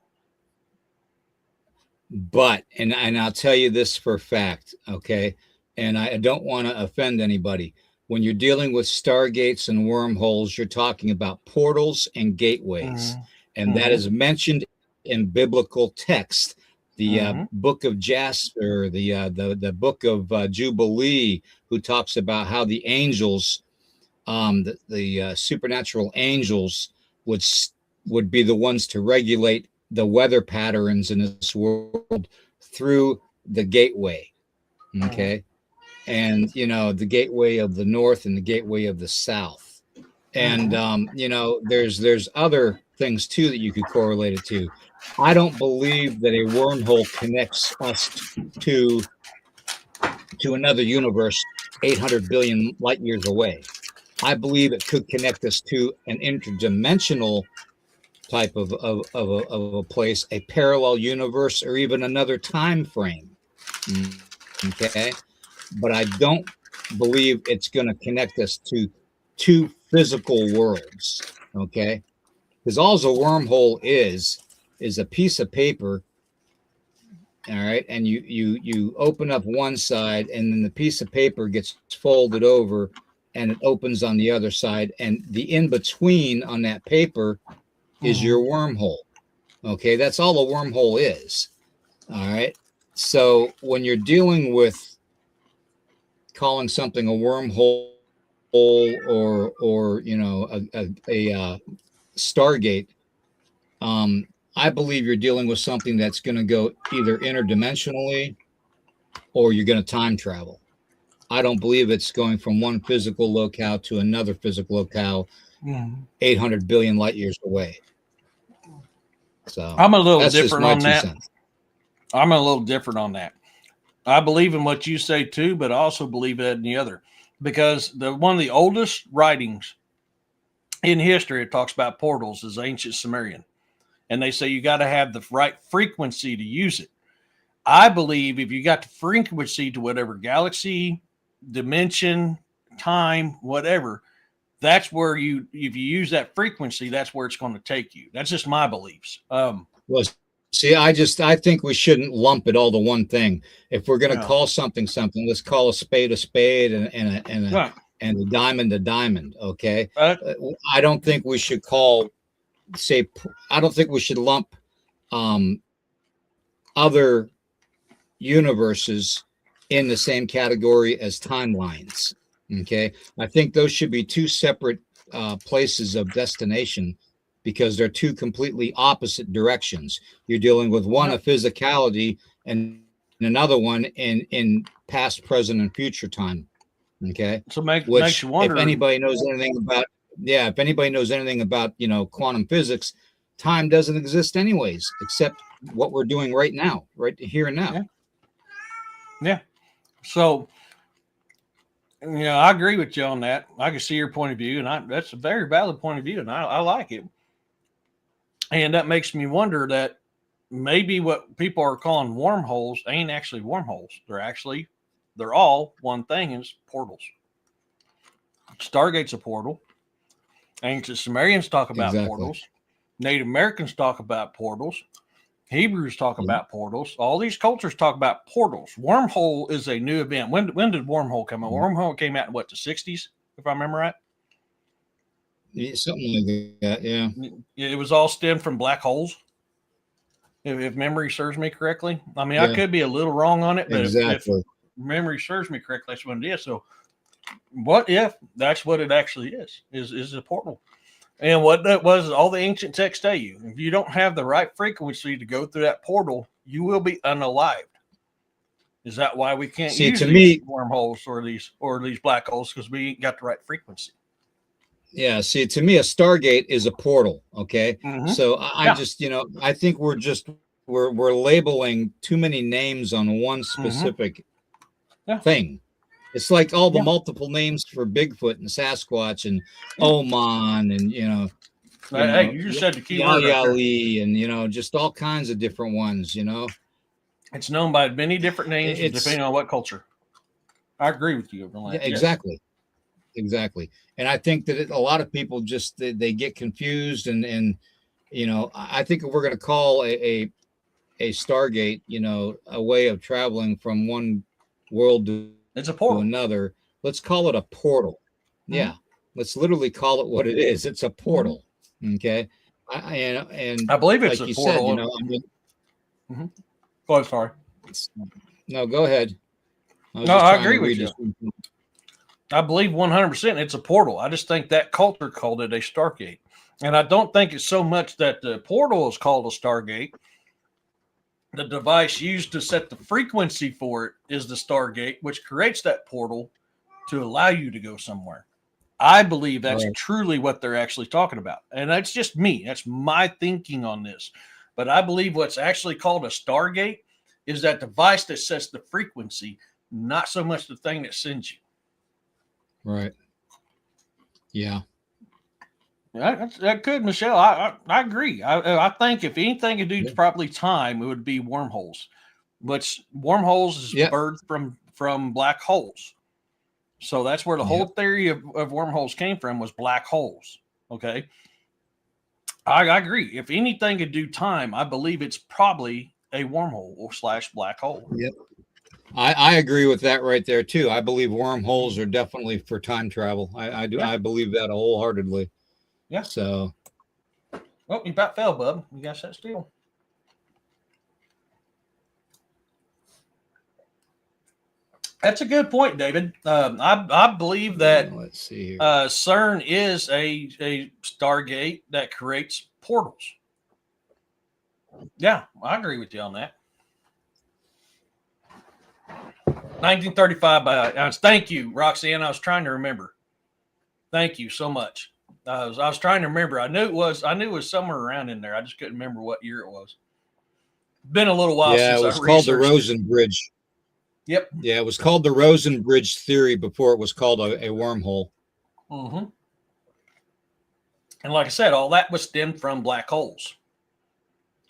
But, and I'll tell you this for a fact, okay? And I don't want to offend anybody. When you're dealing with stargates and wormholes, you're talking about portals and gateways. And that is mentioned in biblical text. The book of Jasper, the book of Jubilee, who talks about how the angels, the supernatural angels would be the ones to regulate the weather patterns in this world through the gateway. Okay. And, the gateway of the north and the gateway of the south. And, there's other things too that you could correlate it to. I don't believe that a wormhole connects us to another universe 800 billion light years away. I believe it could connect us to an interdimensional type of a place, a parallel universe, or even another time frame. Okay. But I don't believe it's going to connect us to two physical worlds. Okay. Because all a wormhole is a piece of paper. All right. And you open up one side, and then the piece of paper gets folded over and it opens on the other side. And the in between on that paper is your wormhole. Okay. That's all a wormhole is. All right. So when you're dealing with calling something a wormhole or a Stargate, I believe you're dealing with something that's going to go either interdimensionally or you're going to time travel. I don't believe it's going from one physical locale to another physical locale 800 billion light years away. So I'm a little different on that. I'm a little different on that. I believe in what you say too, but I also believe that in the other, because one of the oldest writings in history, it talks about portals as ancient Sumerian. And they say you got to have the right frequency to use it. I believe if you got the frequency to whatever galaxy, dimension, time, whatever, that's where if you use that frequency, that's where it's going to take you. That's just my beliefs. Well, see, I think we shouldn't lump it all to one thing. If we're going to call something, let's call a spade and a diamond a diamond. Okay. I don't think we should I don't think we should lump other universes in the same category as timelines. Okay. I think those should be two separate places of destination, because they're two completely opposite directions. You're dealing with one of physicality and another one in past, present, and future time. Okay. So makes you wonder if anybody knows anything about, quantum physics, time doesn't exist anyways, except what we're doing right now, right here and now. Yeah. So, I agree with you on that. I can see your point of view, and that's a very valid point of view, and I like it. And that makes me wonder that maybe what people are calling wormholes ain't actually wormholes. They're all one thing, is portals. Stargate's a portal. Ancient Sumerians talk about portals. Native Americans talk about portals. Hebrews talk about portals. All these cultures talk about portals. Wormhole is a new event. When did wormhole come out? Wormhole came out in the 60s, if I remember right? Yeah, something like that, yeah. It was all stemmed from black holes, if memory serves me correctly. I mean, I could be a little wrong on it, but if memory serves me correctly, that's what it is. So what if that's what it actually is a portal? And what that was, all the ancient texts tell you, if you don't have the right frequency to go through that portal, you will be unalived. Is that why we can't use these wormholes or these black holes? Because we ain't got the right frequency. Yeah, see, to me, a Stargate is a portal. Okay, so I just, I think we're labeling too many names on one specific thing. It's like all the multiple names for Bigfoot and Sasquatch and Oman and hey, you just said the key word. Yali and just all kinds of different ones. It's known by many different names depending on what culture. I agree with you. Yeah, exactly. Exactly. And I think that a lot of people just, they get confused and I think if we're going to call a Stargate, a way of traveling from one world to another, let's call it a portal. Yeah. Let's literally call it what it is. It's a portal. Okay. I believe it's like a portal. Oh, sorry. No, go ahead. I agree with you. I believe 100% it's a portal. I just think that culture called it a Stargate. And I don't think it's so much that the portal is called a Stargate. The device used to set the frequency for it is the Stargate, which creates that portal to allow you to go somewhere. I believe that's truly what they're actually talking about. And that's just me. That's my thinking on this. But I believe what's actually called a Stargate is that device that sets the frequency, not so much the thing that sends you. Right. Yeah. That could, Michelle. I agree. I think if anything to do probably time, it would be wormholes. Which wormholes is birthed from black holes. So that's where the whole theory of wormholes came from, was black holes. Okay. I agree. If anything could do time, I believe it's probably a wormhole / black hole. Yep. I agree with that right there too. I believe wormholes are definitely for time travel. I do. I believe that wholeheartedly. Yeah. So. Well, you about fell, bub. You got that still. That's a good point, David. I believe that let's see here. CERN is a Stargate that creates portals. Yeah, I agree with you on that. 1935 by ounce. Thank you, Roxanne. I was trying to remember. Thank you so much. I was trying to remember. I knew it was somewhere around in there. I just couldn't remember what year it was. Been a little while since it was called the Rosen Bridge. Yep. Yeah, it was called the Rosen Bridge theory before it was called a wormhole. Mm-hmm. And like I said, all that was stemmed from black holes.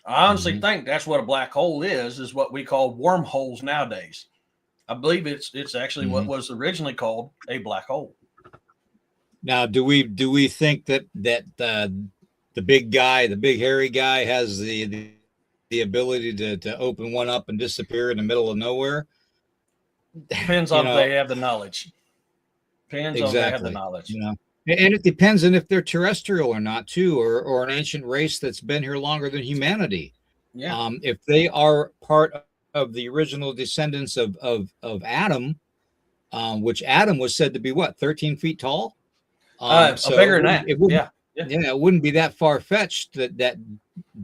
I honestly Mhm. think that's what a black hole is what we call wormholes nowadays. I believe it's actually what Mhm. was originally called a black hole. Now, do we think that the big guy, the big hairy guy, has the ability to open one up and disappear in the middle of nowhere? Depends You on if know, they have the knowledge. Depends on if they have the exactly. knowledge. You know, and it depends on if they're terrestrial or not, too, or an ancient race that's been here longer than humanity. Yeah. If they are part of the original descendants of Adam, which Adam was said to be what, 13 feet tall. So Bigger than that. it wouldn't, Yeah. Yeah. yeah, it wouldn't be that far fetched that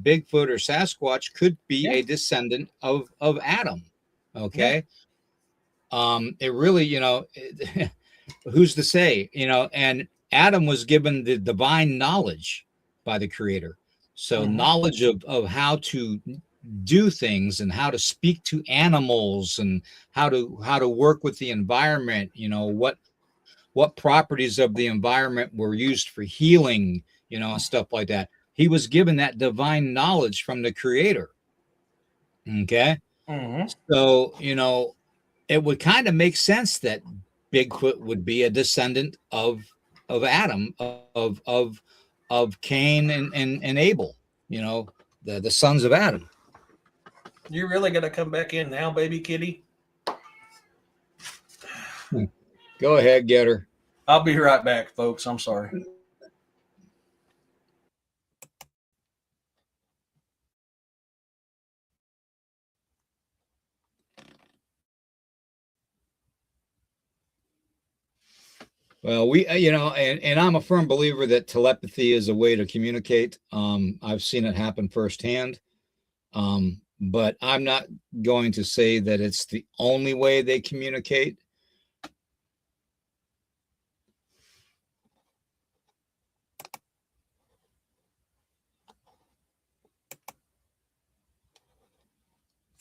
Bigfoot or Sasquatch could be Yeah. a descendant of Adam. Yeah. Okay. It really, who's to say, and Adam was given the divine knowledge by the creator. So Mm-hmm. knowledge of how to do things and how to speak to animals and how to work with the environment, what properties of the environment were used for healing, stuff like that. He was given that divine knowledge from the creator. Okay. Mm-hmm. So, it would kind of make sense that Bigfoot would be a descendant of Adam, of Cain and Abel, the sons of Adam. You really gonna come back in now, baby kitty? Go ahead, get her. I'll be right back, folks. I'm sorry. Well, and I'm a firm believer that telepathy is a way to communicate. I've seen it happen firsthand. But I'm not going to say that it's the only way they communicate.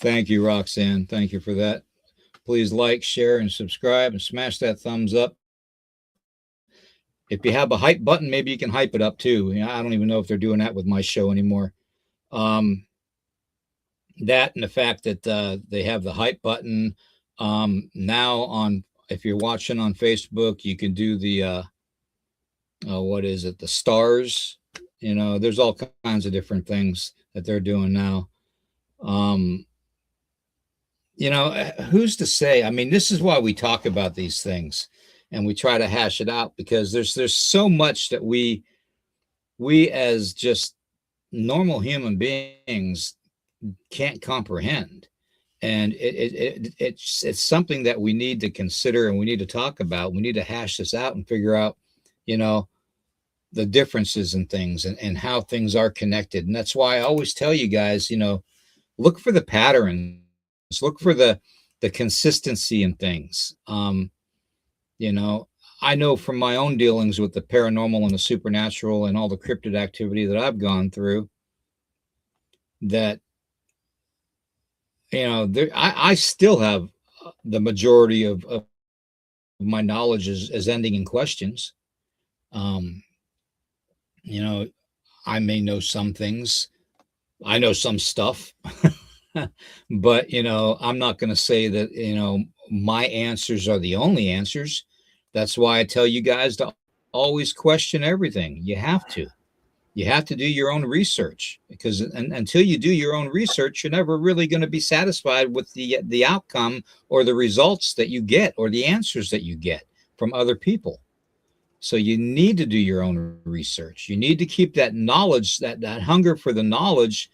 Thank you, Roxanne. Thank you for that. Please like, share, and subscribe and smash that thumbs up. If you have a hype button, maybe you can hype it up too. I don't even know if they're doing that with my show anymore. That and the fact that they have the hype button now on. If you're watching on Facebook, you can do the what is it? The stars. There's all kinds of different things that they're doing now. Um, who's to say? I mean, this is why we talk about these things and we try to hash it out, because there's so much that we as just normal human beings can't comprehend, and it's something that we need to consider and we need to talk about. We need to hash this out and figure out, you know, the differences in things and how things are connected. And that's why I always tell you guys, look for the patterns, look for the consistency in things. You know, I know from my own dealings with the paranormal and the supernatural and all the cryptid activity that I've gone through that, I still have the majority of my knowledge is ending in questions. Um, you know, I may know some things. I know some stuff, but I'm not going to say that, my answers are the only answers. That's why I tell you guys to always question everything. You have to. You have to do your own research, because until you do your own research, you're never really going to be satisfied with the outcome or the results that you get or the answers that you get from other people. So you need to do your own research. You need to keep that knowledge, that hunger for the knowledge,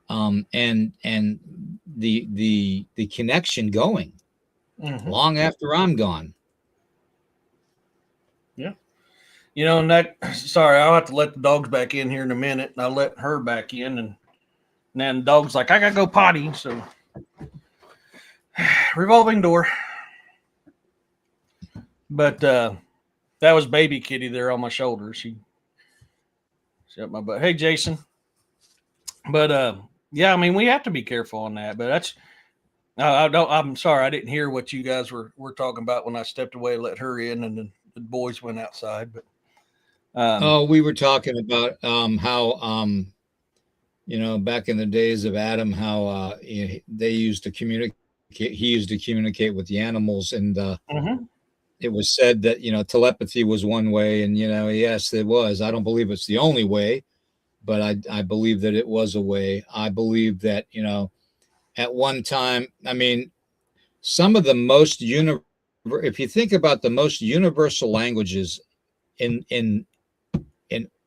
and the connection going Mm-hmm. long after I'm gone. Yeah. And that, sorry, I'll have to let the dogs back in here in a minute. And I'll let her back in. And then the dog's like, I got to go potty. So, revolving door. But that was baby kitty there on my shoulder. She up my butt. Hey, Jason. But yeah, I mean, we have to be careful on that. But that's, I don't, I'm sorry, I didn't hear what you guys were talking about when I stepped away, let her in, and the boys went outside. But Oh, we were talking about how back in the days of Adam, how they used to communicate. He used to communicate with the animals, and Mhm. it was said that telepathy was one way, and yes, it was. I don't believe it's the only way, but I believe that it was a way. I believe that at one time, I mean, some of the most if you think about the most universal languages in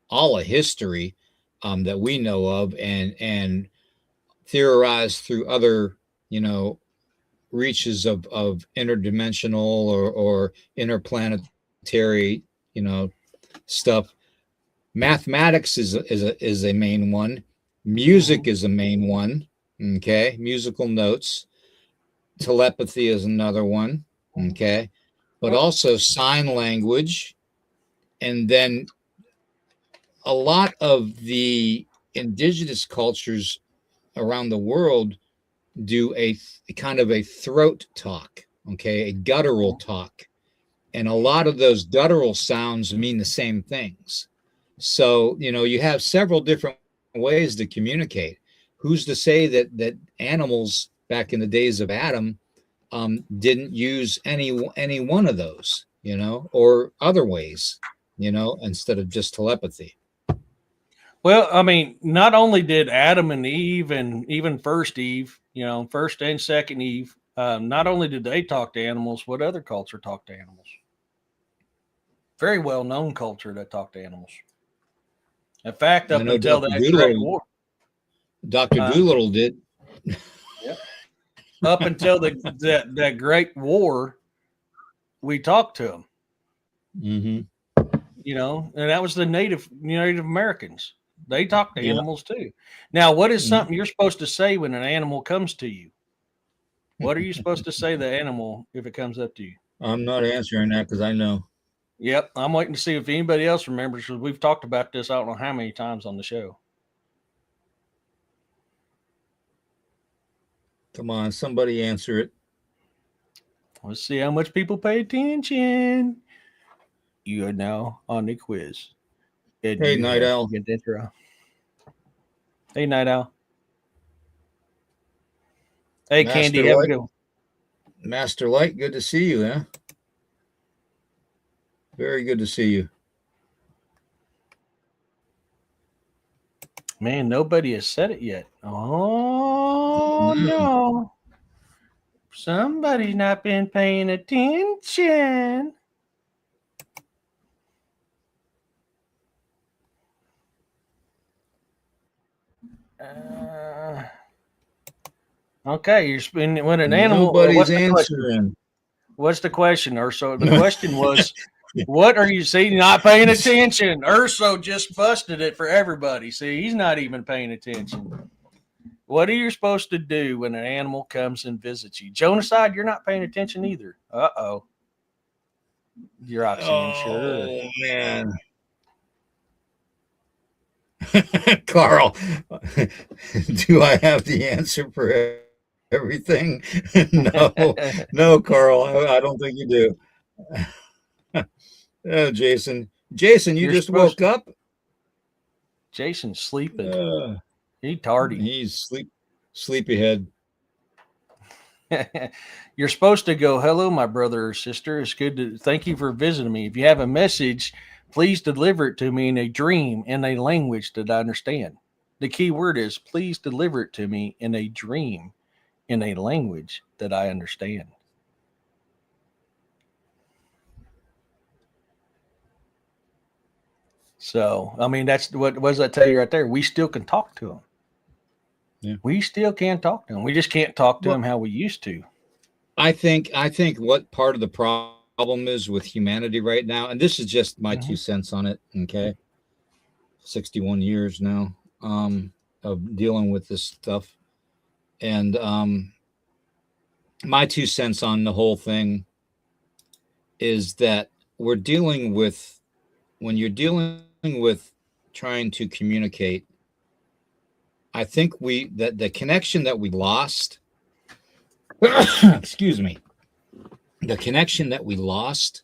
all of history, that we know of, and theorized through other reaches of interdimensional or interplanetary stuff. Mathematics is a main one. Music Mhm. is a main one. Okay, musical notes. Telepathy is another one. Mhm. Okay, but Well, also sign language, and then a lot of the indigenous cultures around the world do a kind of a throat talk, okay, a guttural mhm. talk. And a lot of those guttural sounds mean the same things. So, you have several different ways to communicate. Who's to say that animals back in the days of Adam didn't use any one of those, or other ways, instead of just telepathy. Well, I mean, not only did Adam and Eve, and even first Eve, first and second Eve, not only did they talk to animals, what other culture talked to animals? Very well known culture that talked to animals. In fact, I up know until that Great War, Dr. huh? Doolittle did. Yep. Up until that Great War, we talked to them, Mm-hmm. and that was the Native Americans. They talk to Yeah. animals too. Now, what is Mm-hmm. something you're supposed to say when an animal comes to you? What are you supposed to say to the animal if it comes up to you? I'm not answering that because I know. Yep, I'm waiting to see if anybody else remembers because we've talked about this. I don't know how many times on the show. Come on, somebody answer it. Let's see how much people pay attention. You are now on the quiz, and Hey, you Night have to Owl. get that wrong. Hey, Night Owl. Hey, Master Candy. Have a Light. good one. Master Light, good to see you, huh? Very good to see you. Man, nobody has said it yet. Oh Mm. no, somebody's not been paying attention. Uh, okay, you're spending when an animal. Nobody's What's the question? answering. What's the question, Urso? The question was, what are you see not paying attention? Urso just busted it for everybody. See, he's not even paying attention. What are you supposed to do when an animal comes and visits you? Jonaside, you're not paying attention either. Uh-oh. You're Roxanne, sure. Oh man. Carl, do I have the answer for everything? No, no, Carl, I don't think you do. Oh, Jason. Jason, you You're just supposed woke up? Jason's sleeping. Uh, He tardy. he's sleepyhead. You're supposed to go, hello, my brother or sister. It's good to thank you for visiting me. If you have a message, please deliver it to me in a dream in a language that I understand. The key word is please deliver it to me in a dream in a language that I understand. So, I mean, that's what does that tell you right there? We still can talk to them. Yeah. We still can talk to them. We just can't talk to Well, them how we used to. I think what part of the problem is with humanity right now, and this is just my Mhm. 2 cents on it. Okay, 61 years now of dealing with this stuff, and my 2 cents on the whole thing is that we're dealing with when you're dealing with trying to communicate. I think that the connection that we lost. Excuse me. The connection that we lost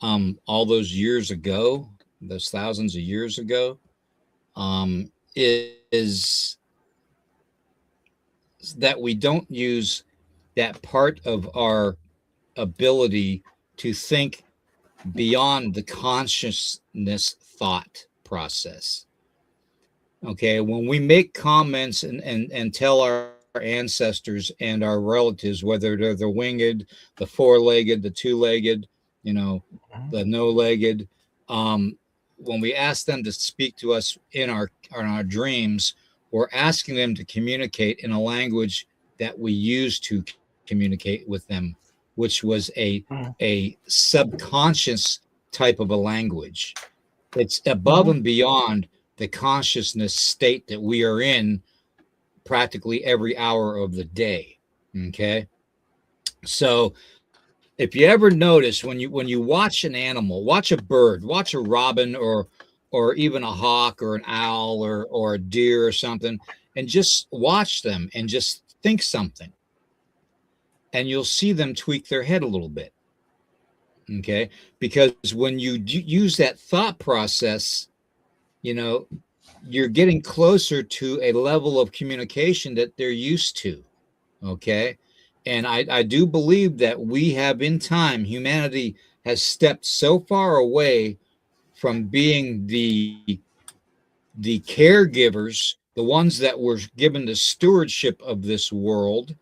all those years ago those thousands of years ago, is that we don't use that part of our ability to think beyond the consciousness thought process. Okay, when we make comments and tell our ancestors and our relatives, whether they're the winged, the four-legged, the two-legged, you know, the no-legged, when we ask them to speak to us in our dreams, we're asking them to communicate in a language that we use to communicate with them, which was a subconscious type of a language. It's above and beyond the consciousness state that we are in practically every hour of the day. Okay. So if you ever notice when you watch an animal, watch a bird, watch a robin or even a hawk or an owl or a deer or something, and just watch them and just think something, and you'll see them tweak their head a little bit. Okay. Because when you use that thought process, you know, you're getting closer to a level of communication that they're used to. Okay. And I do believe that we have in time, humanity has stepped so far away from being the caregivers, the ones that were given the stewardship of this world.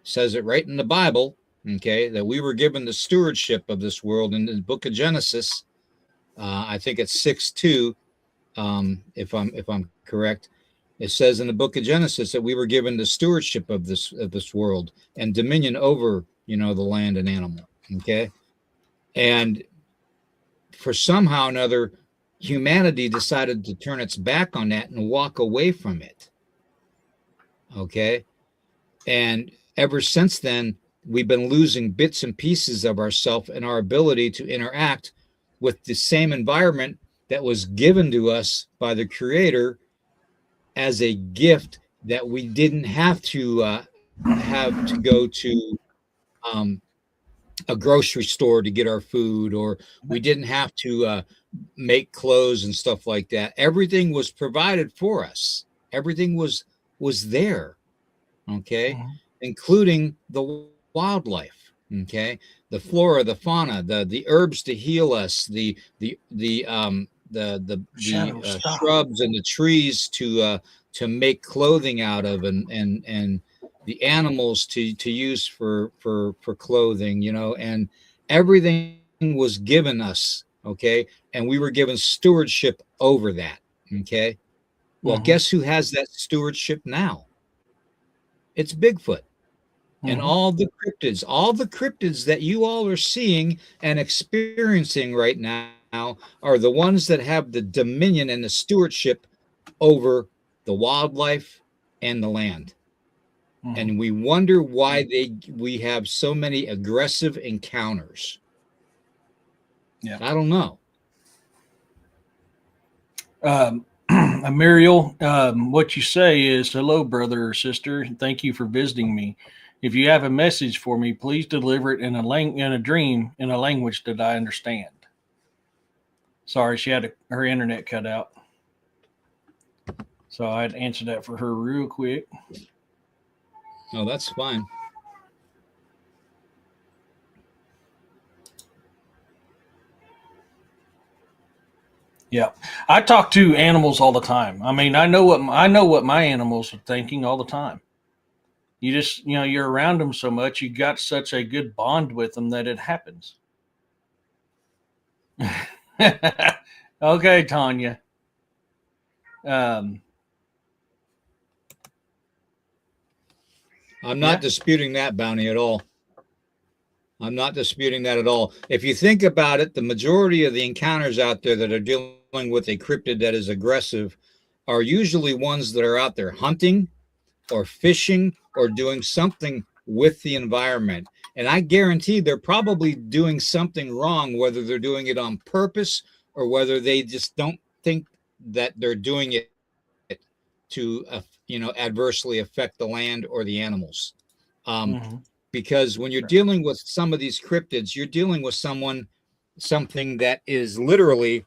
Says it right in the Bible, okay, that we were given the stewardship of this world in the book of Genesis. I think it's 6:2, if I'm correct. It says in the book of Genesis that we were given the stewardship of this world and dominion over, the land and animal. Okay. And for somehow or another, humanity decided to turn its back on that and walk away from it. Okay. And ever since then, we've been losing bits and pieces of ourselves and our ability to interact with the same environment that was given to us by the Creator as a gift, that we didn't have to go to um, a grocery store to get our food, or we didn't have to make clothes and stuff like that. Everything was provided for us. Everything was there. Okay, including the wildlife. Okay, the flora, the fauna, the herbs to heal us, the shrubs and the trees to make clothing out of, and the animals to use for clothing, and everything was given us. Okay, and we were given stewardship over that. Okay, well, guess who has that stewardship now? It's Bigfoot. And all the cryptids that you all are seeing and experiencing right now are the ones that have the dominion and the stewardship over the wildlife and the land. And we wonder why we have so many aggressive encounters. Yeah. I don't know. Muriel, what you say is, hello, brother or sister. Thank you for visiting me. If you have a message for me, please deliver it in a dream in a language that I understand. Sorry, she had her internet cut out. So I had to answer that for her real quick. Oh, that's fine. Yeah, I talk to animals all the time. I mean, I know what my animals are thinking all the time. You just, you're around them so much, you got such a good bond with them that it happens. Okay, Tanya. I'm not disputing that, Bounty, at all. I'm not disputing that at all. If you think about it, the majority of the encounters out there that are dealing with a cryptid that is aggressive are usually ones that are out there hunting or fishing or doing something with the environment. And I guarantee they're probably doing something wrong, whether they're doing it on purpose or whether they just don't think that they're doing it to, adversely affect the land or the animals. Because when you're dealing with some of these cryptids, you're dealing with something that is literally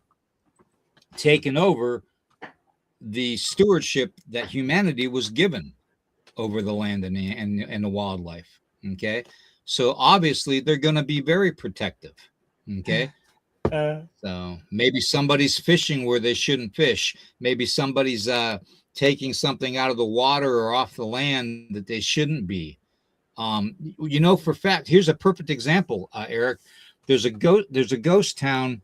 taken over the stewardship that humanity was given over the land and the wildlife. Okay. So obviously they're going to be very protective. Okay. So maybe somebody's fishing where they shouldn't fish. Maybe somebody's taking something out of the water or off the land that they shouldn't be. For fact, here's a perfect example, Eric. There's a ghost town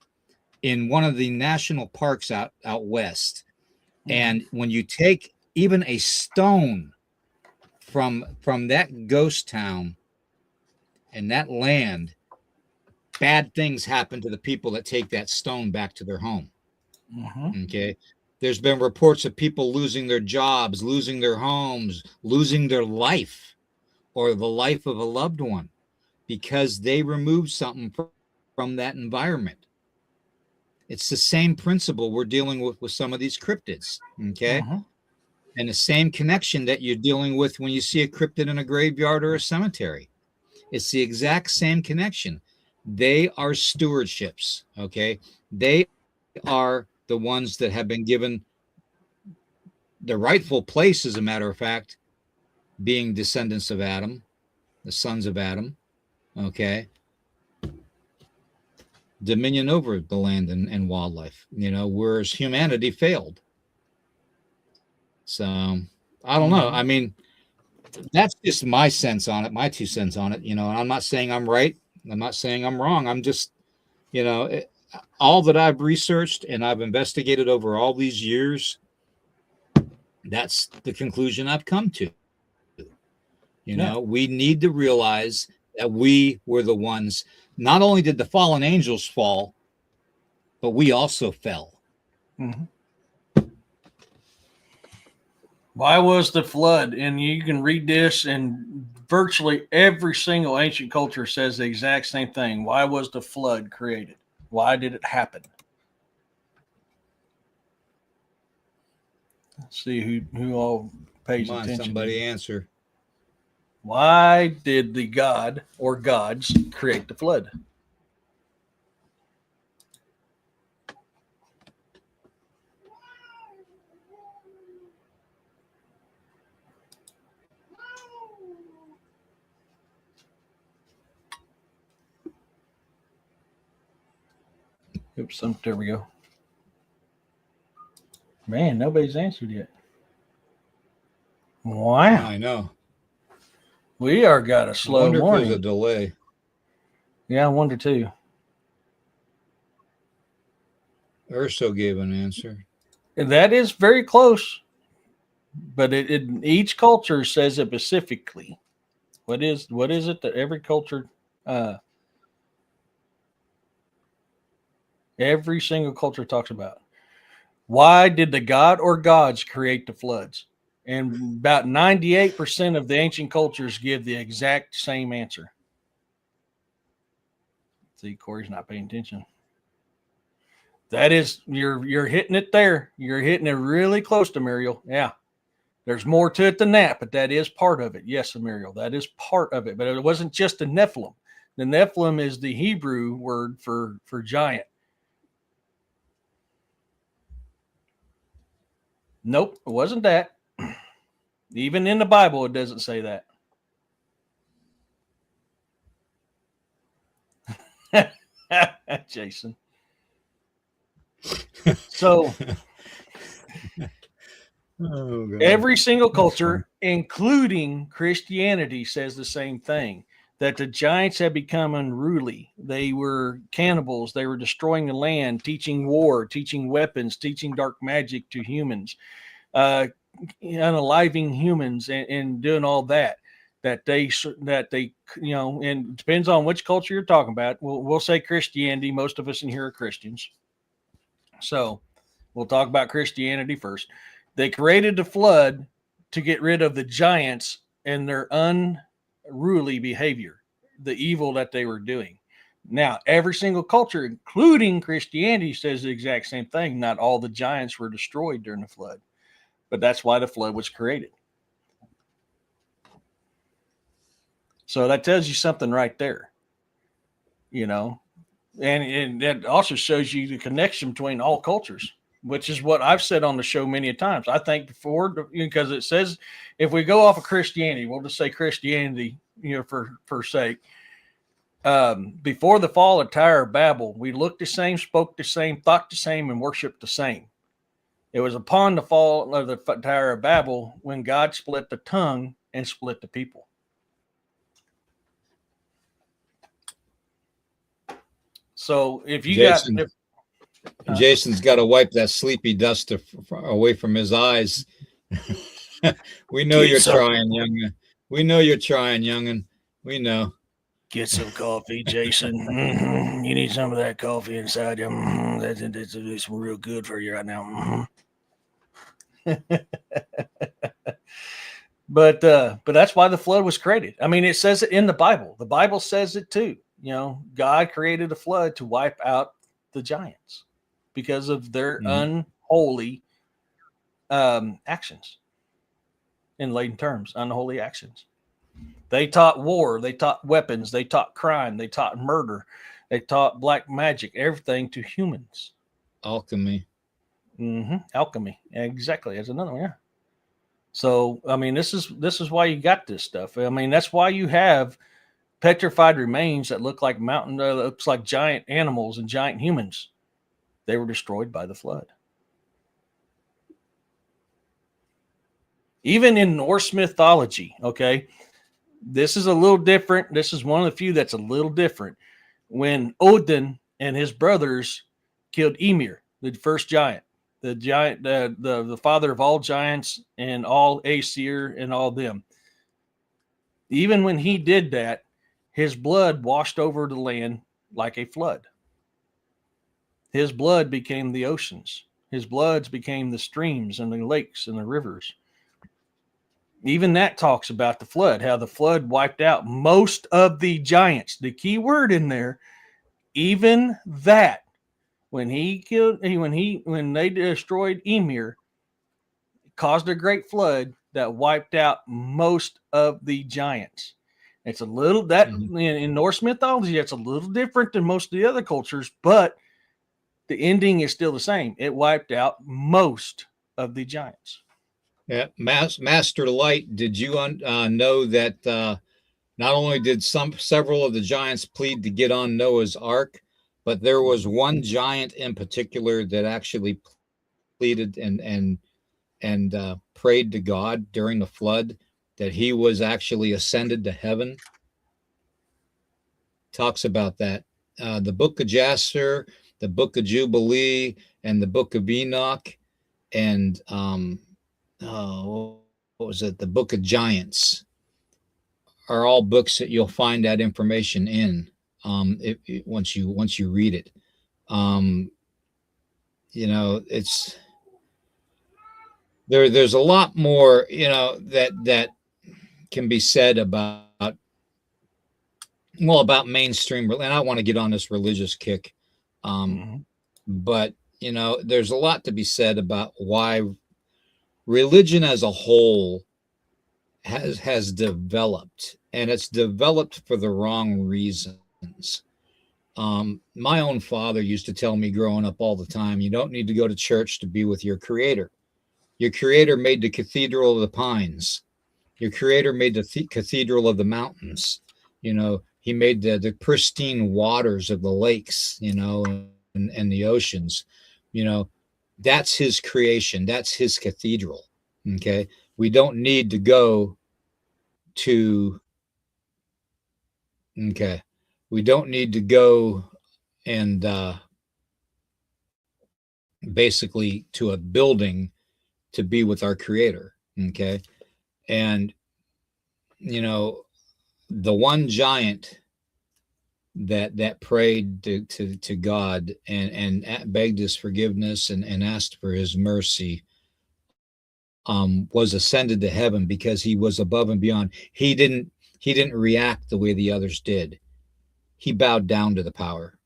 in one of the national parks out west. And when you take even a stone from that ghost town and that land, bad things happen to the people that take that stone back to their home. Okay. There's been reports of people losing their jobs, losing their homes, losing their life or the life of a loved one because they removed something from that environment. It's the same principle we're dealing with some of these cryptids. Okay. And the same connection that you're dealing with when you see a cryptid in a graveyard or a cemetery. It's the exact same connection. They are stewardships. Okay. They are the ones that have been given the rightful place, as a matter of fact, being descendants of Adam, the sons of Adam. Okay. Dominion over the land and wildlife, whereas humanity failed. So I don't know. I mean, that's just my sense on it, my 2 cents on it, and I'm not saying I'm right. I'm not saying I'm wrong. I'm just, all that I've researched and I've investigated over all these years, that's the conclusion I've come to. We need to realize that we were the ones. Not only did the fallen angels fall, but we also fell. Why was the flood? And you can read this, and virtually every single ancient culture says the exact same thing. Why was the flood created? Why did it happen? Let's see who all pays attention. Somebody answer. Why did the god or gods create the flood? Oops, there we go. Man, nobody's answered yet. Wow. I know. We are got a slow morning. There's a delay. Yeah, I wonder too. Urso gave an answer. And that is very close, but each culture says it specifically. What is it that every culture, every single culture talks about? Why did the god or gods create the floods? And about 98% of the ancient cultures give the exact same answer. See, Corey's not paying attention. That is, you're hitting it there. You're hitting it really close to Muriel. Yeah. There's more to it than that, but that is part of it. Yes, Muriel, that is part of it. But it wasn't just the Nephilim. The Nephilim is the Hebrew word for giant. Nope, it wasn't that. Even in the Bible, it doesn't say that. Jason. So every single culture, including Christianity, says the same thing, that the giants had become unruly. They were cannibals. They were destroying the land, teaching war, teaching weapons, teaching dark magic to humans, unaliving humans and doing all that. That they, and it depends on which culture you're talking about. We'll say Christianity. Most of us in here are Christians. So we'll talk about Christianity first. They created the flood to get rid of the giants and their unruly behavior, the evil that they were doing. Now, every single culture, including Christianity, says the exact same thing. Not all the giants were destroyed during the flood, but that's why the flood was created. So that tells you something right there, and that also shows you the connection between all cultures. which is what I've said on the show many times. I think because it says, if we go off of Christianity, we'll just say Christianity, for sake. Before the fall of Tower of Babel, we looked the same, spoke the same, thought the same, and worshiped the same. It was upon the fall of the Tower of Babel when God split the tongue and split the people. So if you Jason's got to wipe that sleepy dust away from his eyes. We know you're trying, youngin. We know you're trying, youngin. We know. Get some coffee, Jason. Mm-hmm. You need some of that coffee inside you. Mm-hmm. That's real good for you right now. Mm-hmm. But that's why the flood was created. I mean, it says it in the Bible. The Bible says it too. God created a flood to wipe out the giants because of their unholy actions. In layman terms, unholy actions. They taught war, they taught weapons, they taught crime, they taught murder, they taught black magic, everything to humans. Alchemy. Alchemy, exactly. That's another one. Yeah. So I mean, this is why you got this stuff. I mean, that's why you have petrified remains that look like looks like giant animals and giant humans. They were destroyed by the flood. Even in Norse mythology, okay, this is a little different. This is one of the few that's a little different. When Odin and his brothers killed Ymir, the first giant, the father of all giants and all Aesir and all them. Even when he did that, his blood washed over the land like a flood. His blood became the oceans. His bloods became the streams and the lakes and the rivers. Even that talks about the flood, how the flood wiped out most of the giants. The key word in there, even that, when they destroyed Ymir, caused a great flood that wiped out most of the giants. It's a little in Norse mythology, it's a little different than most of the other cultures, but the ending is still the same. It wiped out most of the giants. Yeah, Master Light. Did you know that not only did several of the giants plead to get on Noah's Ark, but there was one giant in particular that actually pleaded and prayed to God during the flood that he was actually ascended to heaven. Talks about that. The Book of Jasher, the Book of Jubilee, and the Book of Enoch, and what was it? The Book of Giants are all books that you'll find that information in once you read it. It's there's a lot more that can be said about mainstream, and I want to get on this religious kick, but there's a lot to be said about why religion as a whole has developed, and it's developed for the wrong reasons. My own father used to tell me growing up all the time, you don't need to go to church to be with your creator. Your creator made the cathedral of the pines. Your creator made the cathedral of the mountains. He made the pristine waters of the lakes, and the oceans. That's his creation. That's his cathedral. Okay. We don't need to go to, we don't need to go and basically to a building to be with our creator. Okay. And, the one giant that prayed to God and begged his forgiveness and asked for his mercy was ascended to heaven because he was above and beyond. He didn't react the way the others did. He bowed down to the power.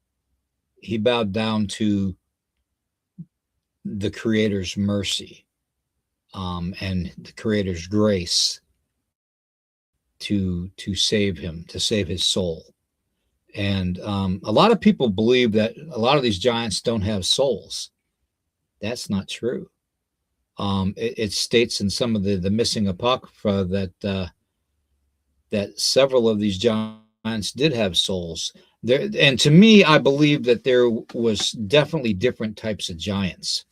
He bowed down to the Creator's mercy and the Creator's grace to save him, to save his soul. And a lot of people believe that a lot of these giants don't have souls. That's not true. It states in some of the missing apocrypha that several of these giants did have souls. There, and to me, I believe that there was definitely different types of giants.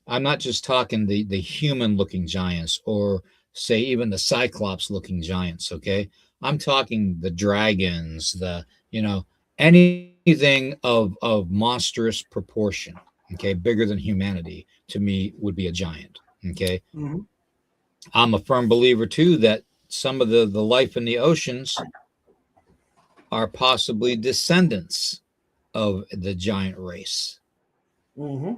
I'm not just talking the human looking giants, or say even the cyclops looking giants. Okay, I'm talking the dragons, the anything of monstrous proportion. Okay, bigger than humanity to me would be a giant. Okay, Mm-hmm. I'm a firm believer too that some of the life in the oceans are possibly descendants of the giant race, Mm-hmm.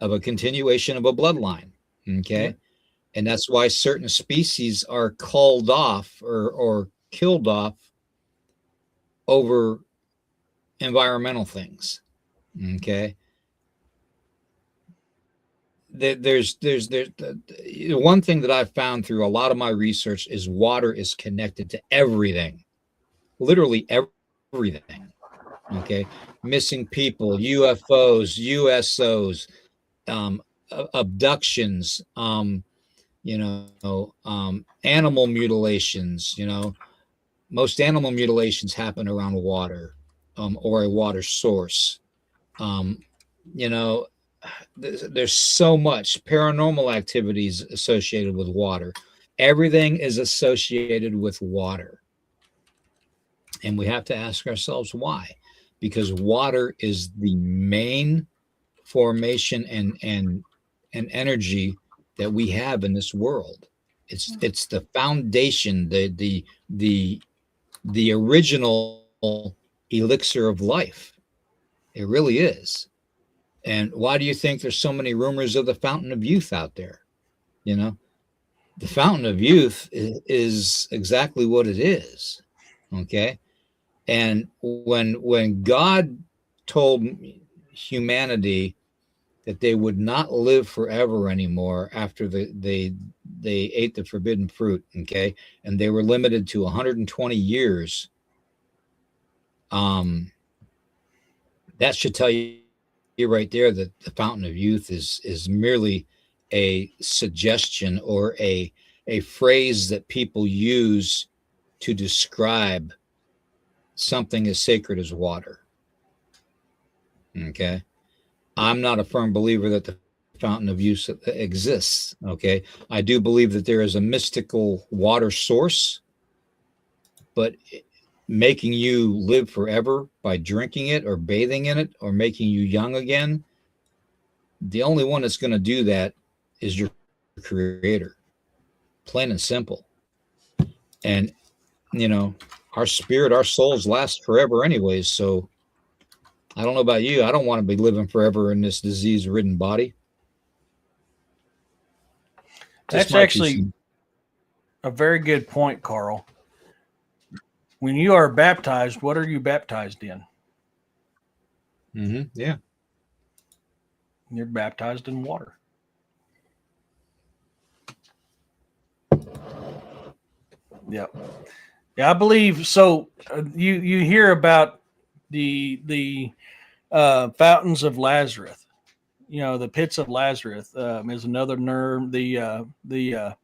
of a continuation of a bloodline. Yeah. Okay, and that's why certain species are culled off or killed off over environmental things. Okay, there's one thing that I've found through a lot of my research is water is connected to everything, literally everything. Okay, missing people, UFOs, USOs, abductions, animal mutations. Most animal mutilations happen around water, or a water source. Um, you know, there's so much paranormal activities associated with water. Everything is associated with water, and we have to ask ourselves why, because water is the main formation and energy that we have in this world. It's the foundation, the original elixir of life. It really is. And why do you think there's so many rumors of the fountain of youth out there? You know, the fountain of youth is exactly what it is. Okay. And when God told humanity that they would not live forever anymore after they ate the forbidden fruit, okay, and they were limited to 120 years, um, that should tell you right there that the fountain of youth is merely a suggestion or a phrase that people use to describe something as sacred as water. Okay, I'm not a firm believer that the fountain of youth exists. Okay, I do believe that there is a mystical water source, but making you live forever by drinking it or bathing in it or making you young again, the only one that's going to do that is your creator, plain and simple. And, you know, our spirit, our souls last forever, anyways. So I don't know about you. I don't want to be living forever in this disease ridden body. Just That's my two actually cents. a very good point, Carl. When you are baptized, what are you baptized in? Yeah. You're baptized in water. Yep. Yeah, I believe so. You hear about the fountains of Lazarus. You know, the pits of Lazarus is another term. The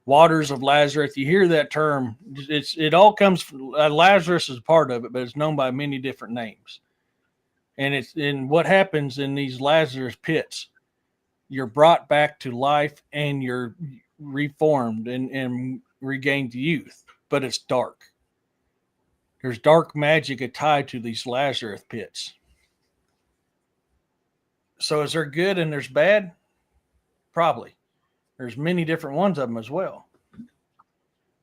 waters of Lazarus. You hear that term. It all comes from Lazarus is part of it, but it's known by many different names. And it's in what happens in these Lazarus pits. You're brought back to life and you're reformed and regained youth, but it's dark. There's dark magic tied to these Lazarus pits. So is there good and there's bad? Probably. There's many different ones of them as well.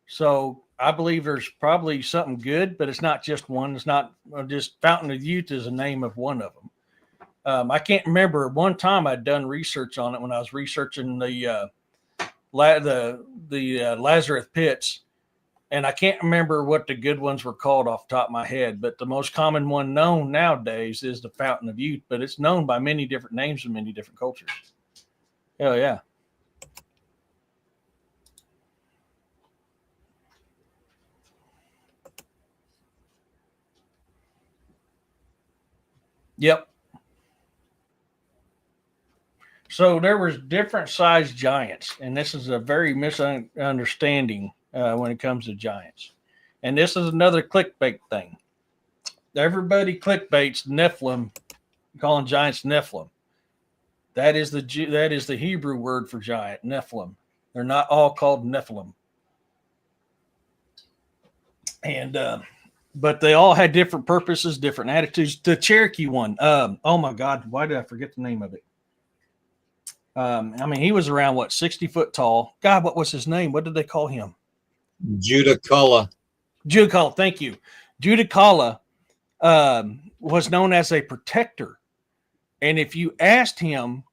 So I believe there's probably something good, but it's not just one. It's not just Fountain of Youth is a name of one of them. I can't remember. One time I'd done research on it when I was researching the Lazarus pits, and I can't remember what the good ones were called off the top of my head. But the most common one known nowadays is the Fountain of Youth, but it's known by many different names in many different cultures. Oh yeah. Yep. So there was different sized giants, and this is a very misunderstanding when it comes to giants. And this is another clickbait thing. Everybody clickbaits Nephilim, calling giants Nephilim. That is the Hebrew word for giant, Nephilim. They're not all called Nephilim, and but they all had different purposes, different attitudes. The Cherokee one, oh my God, why did I forget the name of it? I mean, he was around 60 foot tall. God, what was his name? What did they call him? Judicala. Judicala. Thank you. Judicala was known as a protector, and if you asked him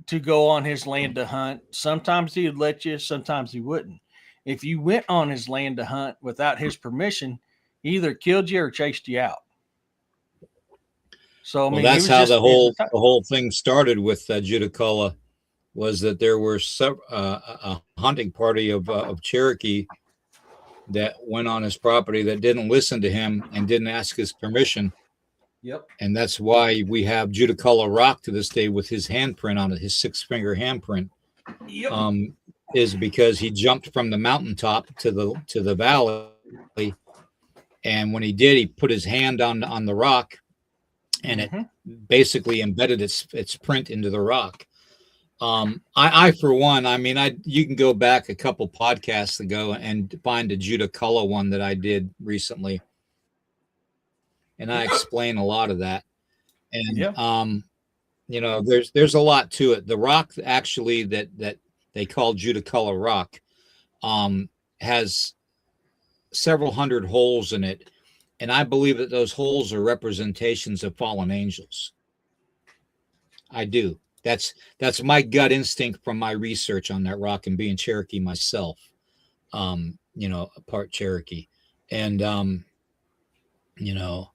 to go on his land to hunt, sometimes he would let you, sometimes he wouldn't. If you went on his land to hunt without his permission, he either killed you or chased you out. So I mean, Well, that's how the whole thing started with Judicala. Was that there were a hunting party of Cherokee that went on his property that didn't listen to him and didn't ask his permission. Yep. And that's why we have Judicala Rock to this day with his handprint on it, his 6-finger handprint. Yep. Is because he jumped from the mountaintop to the valley, and when he did, he put his hand on the rock, and it basically embedded its print into the rock. I for one, I mean, you can go back a couple podcasts ago and find a Judicala one that I did recently, and I explain a lot of that. And you know, there's a lot to it. The rock actually that they call Judicala Rock has several hundred holes in it, and I believe that those holes are representations of fallen angels. I do. That's my gut instinct from my research on that rock and being Cherokee myself. You know, a part Cherokee, and you know,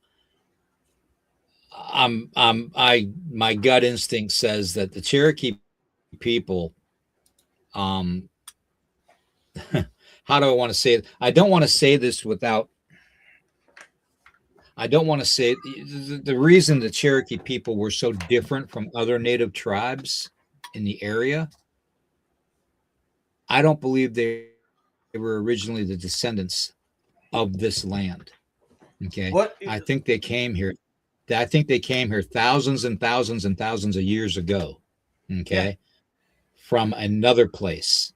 my gut instinct says that the Cherokee people, how do I want to say it? I don't want to say this without. I don't want to say the reason the Cherokee people were so different from other native tribes in the area. I don't believe they were originally the descendants of this land. Okay. I think they came here. I think they came here thousands and thousands and thousands of years ago. Okay. From another place.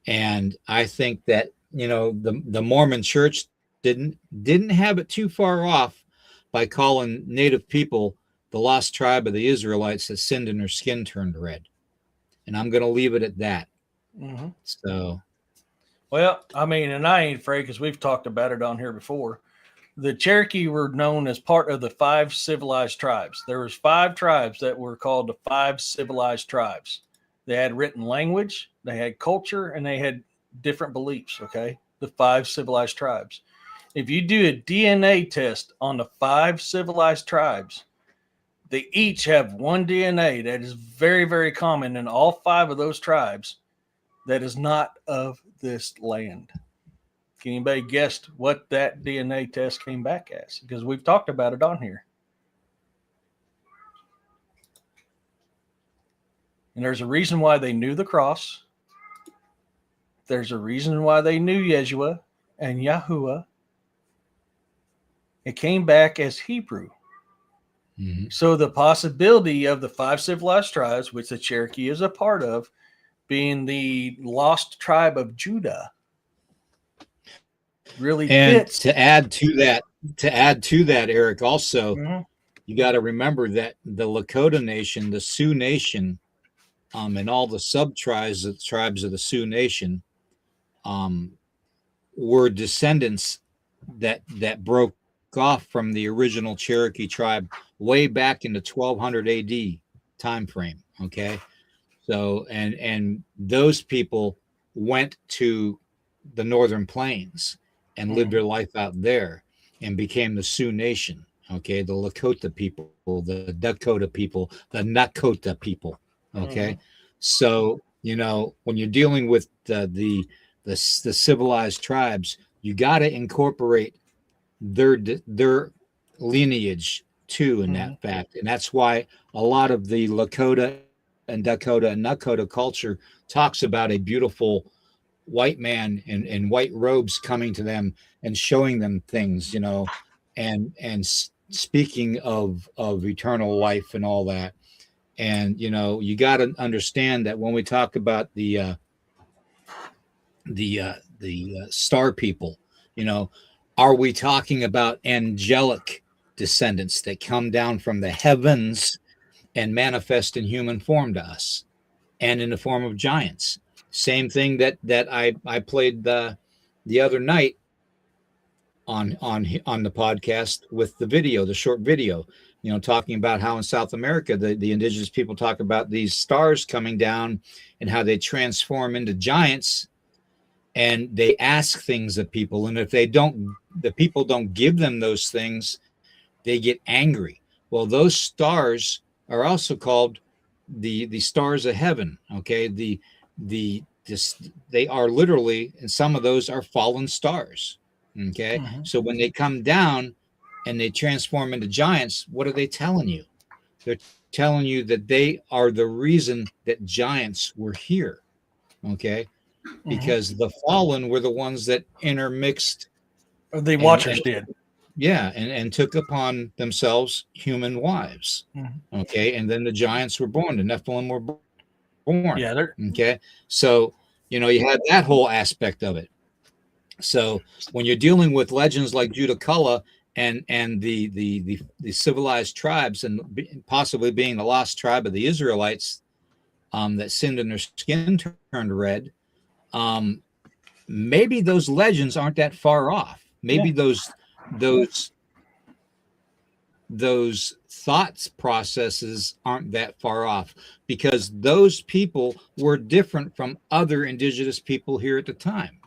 And I think that, you know, the Mormon church didn't have it too far off by calling native people the lost tribe of the Israelites that sinned and their skin turned red. And I'm going to leave it at that. So, well, I mean, and I ain't afraid because we've talked about it on here before. The Cherokee were known as part of the 5 civilized tribes. There was 5 tribes that were called the 5 civilized tribes. They had written language, they had culture, and they had different beliefs. Okay, the 5 civilized tribes. If you do a DNA test on the 5 civilized tribes, they each have one DNA that is very, very common in all 5 of those tribes that is not of this land. Can anybody guess what that DNA test came back as? Because we've talked about it on here. And there's a reason why they knew the cross. There's a reason why they knew Yeshua and Yahuwah. It came back as Hebrew. So the possibility of the 5 civilized tribes, which the Cherokee is a part of, being the lost tribe of Judah, really fits. To add to that, Eric, also, you got to remember that the Lakota Nation, the Sioux Nation, and all the tribes of the Sioux Nation, were descendants that broke off from the original Cherokee tribe way back in the 1200 AD time frame. Okay, so and those people went to the Northern Plains and lived their life out there and became the Sioux Nation. Okay, the Lakota people, the Dakota people, the Nakota people. Okay, so you know when you're dealing with the civilized tribes, you got to incorporate their lineage too in that fact, and that's why a lot of the Lakota Nakota culture talks about a beautiful white man in white robes coming to them and showing them things, and speaking of eternal life and all that. And you got to understand that when we talk about the star people, are we talking about angelic descendants that come down from the heavens and manifest in human form to us, and in the form of giants? Same thing that I played the other night on the podcast with the video, the short video, talking about how in South America the indigenous people talk about these stars coming down and how they transform into giants, and they ask things of people, and if the people don't give them those things, they get angry. Well, those stars are also called the stars of heaven. Okay, they are literally, and some of those are fallen stars. Okay, so when they come down and they transform into giants, what are they telling you? They're telling you that they are the reason that giants were here. Okay, because the fallen were the ones that intermixed. The Watchers did. Yeah, and took upon themselves human wives. Okay, and then the giants were born, the Nephilim were born. Yeah, okay, so you had that whole aspect of it. So when you're dealing with legends like Judaculla and the civilized tribes, and possibly being the lost tribe of the Israelites, that sinned and their skin turned red, maybe those legends aren't that far off. Maybe those thoughts processes aren't that far off, because those people were different from other indigenous people here at the time.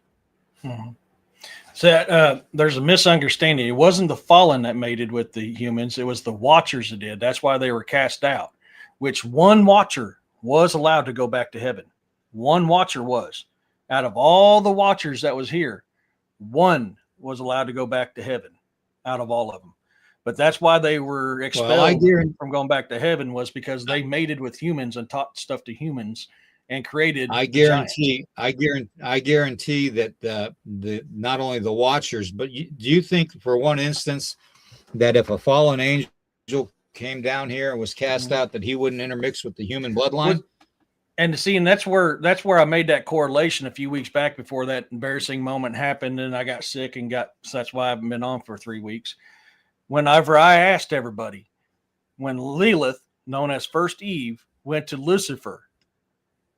So there's a misunderstanding. It wasn't the fallen that mated with the humans. It was the Watchers that did. That's why they were cast out, which one Watcher was allowed to go back to heaven. One Watcher was. Out of all the Watchers that was here, one was allowed to go back to heaven out of all of them. But that's why they were expelled from going back to heaven, was because they mated with humans and taught stuff to humans and created. I guarantee that the not only the Watchers, but do you think, for one instance, that if a fallen angel came down here and was cast out, that he wouldn't intermix with the human bloodline? And that's where I made that correlation a few weeks back before that embarrassing moment happened, and I got sick so that's why I haven't been on for 3 weeks. Whenever I asked everybody, when Lilith, known as First Eve, went to Lucifer,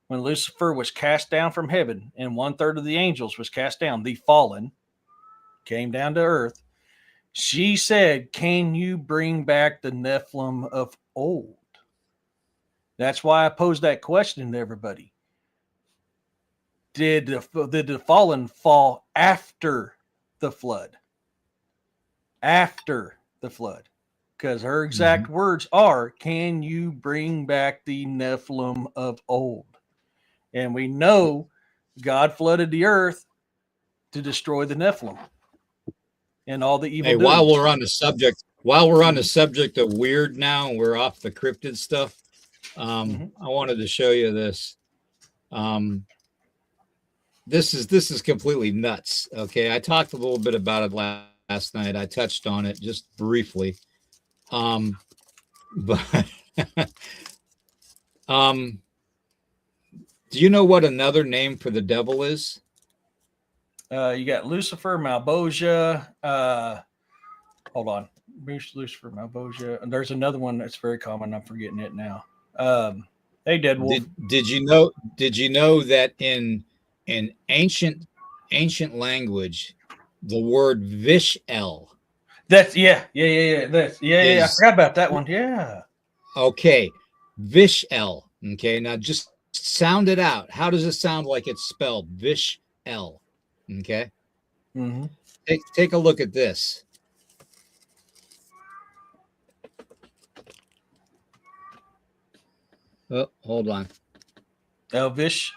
when Lucifer was cast down from heaven and 1/3 of the angels was cast down, the fallen came down to earth, she said, "Can you bring back the Nephilim of old?" That's why I posed that question to everybody. Did the fallen fall after the flood? After the flood. Because her exact words are, "Can you bring back the Nephilim of old?" And we know God flooded the earth to destroy the Nephilim and all the evil. Hey, while we're on the subject of weird now, and we're off the cryptid stuff, I wanted to show you this. This is completely nuts. Okay, I talked a little bit about it last night. I touched on it just briefly. But do you know what another name for the devil is? You got Lucifer, Malbosia. Hold on. Lucifer, Malbosia. And there's another one that's very common. I'm forgetting it now. Hey, Deadwolf. Did you know that in ancient language, the word Vishel. That's yeah. I forgot about that one. Yeah. Okay. Vishel. Okay. Now just sound it out. How does it sound like it's spelled? Vishel. Okay. Take a look at this. Oh, hold on. Elvish.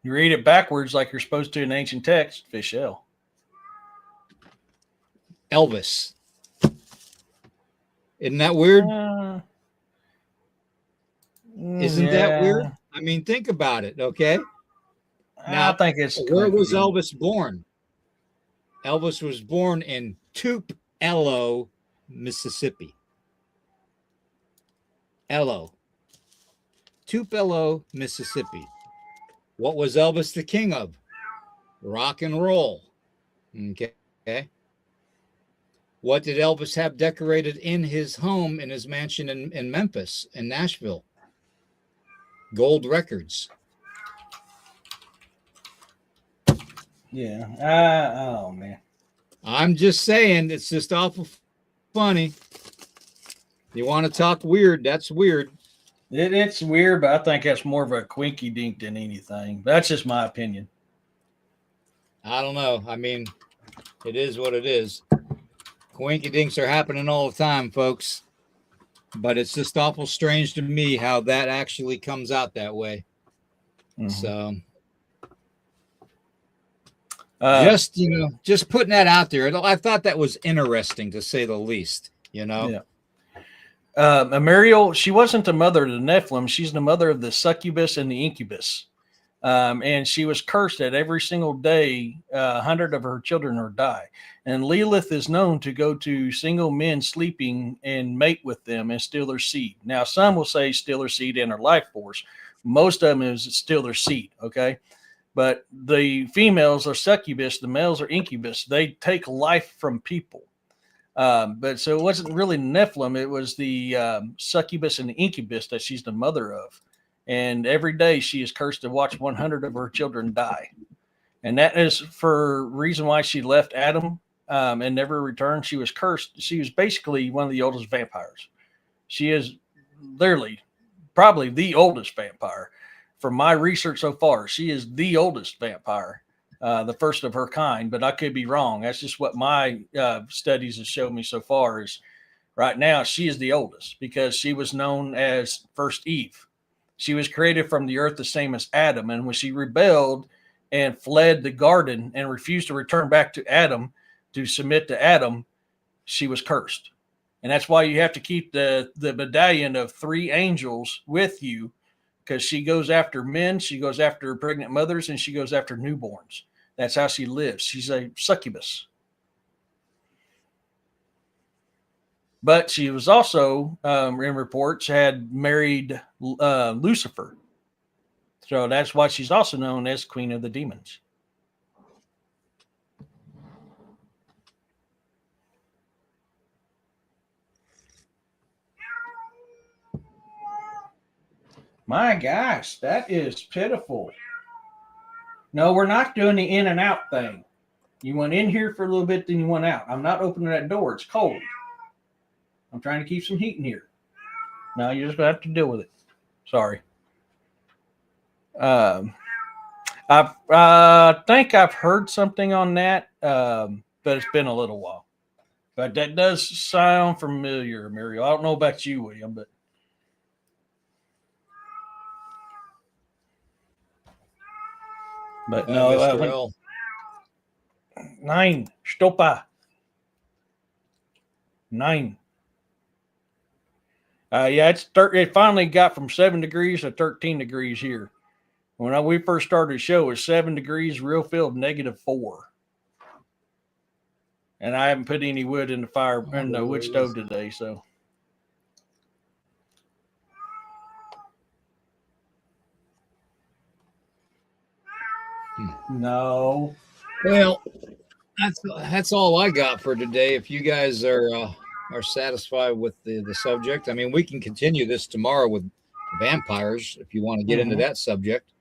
You read it backwards like you're supposed to in ancient text. Vishel. Elvis. Isn't that weird? Isn't that weird? Yeah, I mean, think about it. Okay. I Now, think it's where was coinky. Elvis born? Elvis was born in Tupelo, Mississippi. Elo, Tupelo, Mississippi. What was Elvis the king of? Rock and roll. Okay. What did Elvis have decorated in his home, in his mansion in Memphis, in Nashville? Gold records. Yeah. Oh man. I'm just saying, it's just awful funny. You want to talk weird? That's weird. It's weird, but I think that's more of a quinky dink than anything. That's just my opinion. I don't know. I mean, it is what it is. Coinky dinks are happening all the time, folks. But it's just awful strange to me how that actually comes out that way. Mm-hmm. So just putting that out there. I thought that was interesting, to say the least. Yeah. Muriel, she wasn't the mother of the Nephilim. She's the mother of the succubus and the incubus. And she was cursed that every single day, 100 of her children would die. And Lilith is known to go to single men sleeping and mate with them and steal their seed. Now, some will say steal their seed and their life force. Most of them is steal their seed, okay? But the females are succubus, the males are incubus. They take life from people. But so it wasn't really Nephilim. It was the succubus and the incubus that she's the mother of. And every day she is cursed to watch 100 of her children die. And that is for reason why she left Adam and never returned. She was cursed. She was basically one of the oldest vampires. She is literally probably the oldest vampire. From my research so far, she is the oldest vampire, the first of her kind, but I could be wrong. That's just what my studies have shown me so far. Is right now she is the oldest because she was known as First Eve. She was created from the earth the same as Adam, and when she rebelled and fled the garden and refused to return back to Adam to submit to Adam, she was cursed. And that's why you have to keep the medallion of 3 angels with you, because she goes after men, she goes after pregnant mothers, and she goes after newborns. That's how she lives. She's a succubus. But she was also, in reports, had married Lucifer. So that's why she's also known as Queen of the Demons. My gosh, that is pitiful. No, we're not doing the in and out thing. You went in here for a little bit, then you went out. I'm not opening that door. It's cold. I'm trying to keep some heat in here. No, you're just going to have to deal with it. Sorry. I think I've heard something on that, but it's been a little while. But that does sound familiar, Muriel. I don't know about you, William, but. But no, Mr. L. 9, Stopa. 9. Yeah, it finally got from 7 degrees to 13 degrees here. When we first started the show, it was 7 degrees, real feel -4. And I haven't put any wood in the fire in the wood stove today, so. No. Well, that's all I got for today. If you guys are satisfied with the subject, I mean, we can continue this tomorrow with vampires if you want to get into that subject.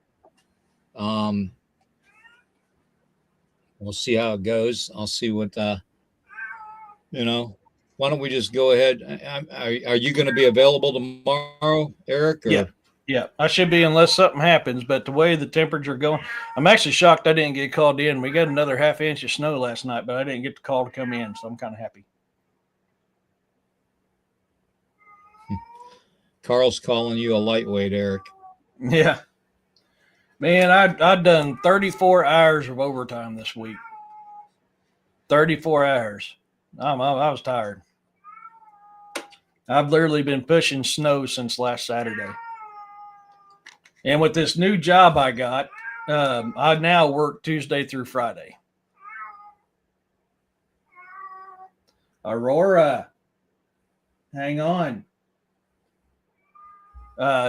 We'll see how it goes. I'll see what Why don't we just go ahead? Are you going to be available tomorrow, Eric? Or? Yeah, I should be unless something happens. But the way the temperature going, I'm actually shocked I didn't get called in. We got another ½ inch of snow last night, but I didn't get the call to come in, so I'm kind of happy. Carl's calling you a lightweight, Eric. Yeah. Man, I've done 34 hours of overtime this week. 34 hours. I was tired. I've literally been pushing snow since last Saturday. And with this new job I got, I now work Tuesday through Friday. Aurora, hang on.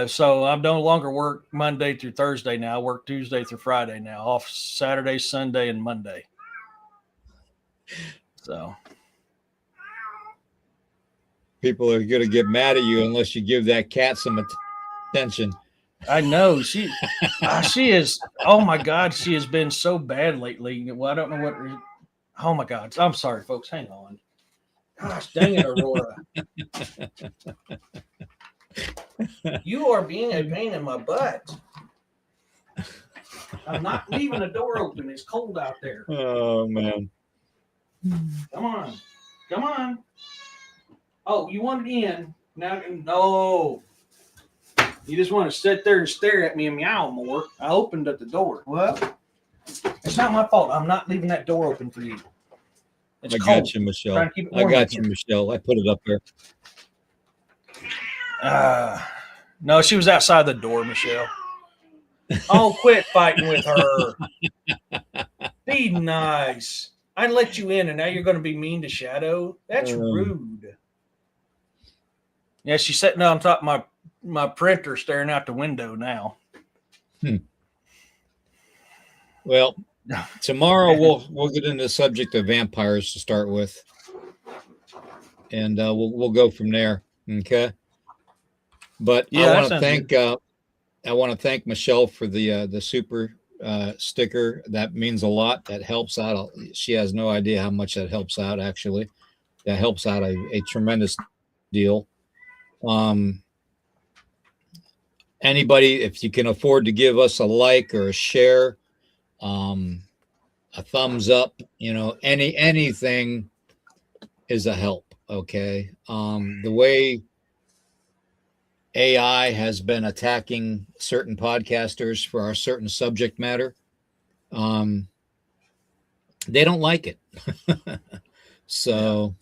So I no longer work Monday through Thursday now. I work Tuesday through Friday now, off Saturday, Sunday, and Monday. So People are going to get mad at you unless you give that cat some attention. I know she is. Oh my God, she has been so bad lately. Well, I don't know what. Oh my God, I'm sorry, folks. Hang on. Gosh dang it, Aurora. You are being a pain in my butt. I'm not leaving the door open. It's cold out there. Oh, man. Come on. Come on. Oh, you want it in. Now, no. You just want to sit there and stare at me and meow more. I opened up the door. Well, it's not my fault. I'm not leaving that door open for you. It's cold. Got you, Michelle. Trying to keep it I warm got in you, Michelle. I put it up there. No, she was outside the door, Michelle. Oh, quit fighting with her. Be nice. I let you in, and now you're going to be mean to Shadow? That's rude. Yeah, she's sitting on top of my printer staring out the window now. Well, tomorrow we'll get into the subject of vampires to start with. And we'll go from there. Okay. But yeah, I want to thank Michelle for the super sticker. That means a lot. That helps out. She has no idea how much that helps out. Actually, that helps out a tremendous deal. Anybody, if you can afford to give us a like or a share, a thumbs up, anything is a help. Okay. The way AI has been attacking certain podcasters for our certain subject matter, they don't like it. So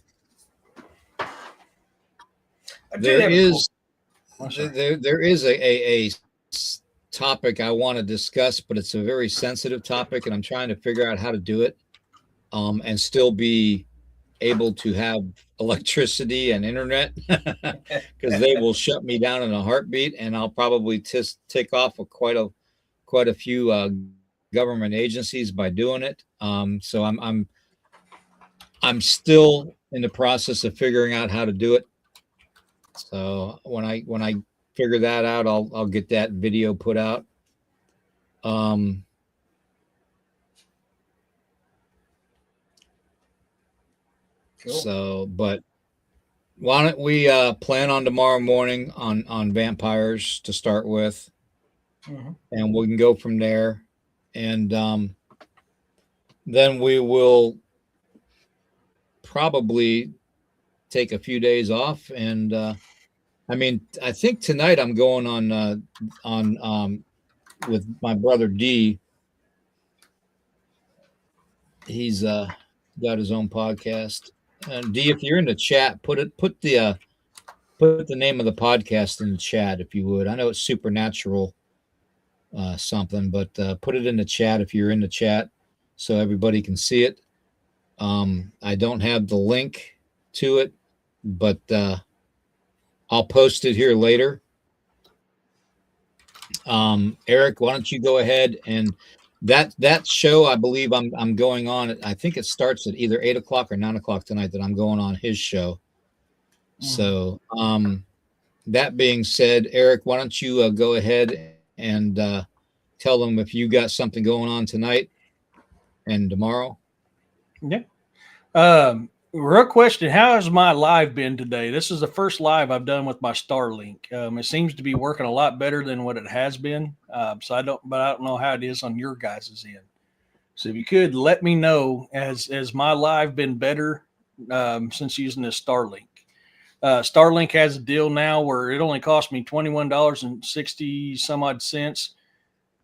there is a topic I want to discuss, but it's a very sensitive topic, and I'm trying to figure out how to do it, and still be able to have electricity and internet, because they will shut me down in a heartbeat, and I'll probably tick off of quite a few government agencies by doing it. So I'm still in the process of figuring out how to do it. So when I figure that out, I'll get that video put out. Cool. So, but why don't we plan on tomorrow morning on vampires to start with, and we can go from there, and then we will probably take a few days off, and I think tonight I'm going on with my brother D. He's got his own podcast. D, if you're in the chat, put the name of the podcast in the chat if you would. I know it's supernatural something, but put it in the chat if you're in the chat so everybody can see it. I don't have the link to it, but I'll post it here later. Eric, why don't you go ahead and that show, I believe I'm going on. I think it starts at either 8 o'clock or 9 o'clock tonight that I'm going on his show. So, that being said, Eric, why don't you go ahead and tell them if you got something going on tonight and tomorrow? Yeah. Real question. How has my live been today? This is the first live I've done with my Starlink. It seems to be working a lot better than what it has been. So I don't know how it is on your guys' end. So if you could let me know, has my live been better since using this Starlink? Starlink has a deal now where it only cost me $21.60 some odd cents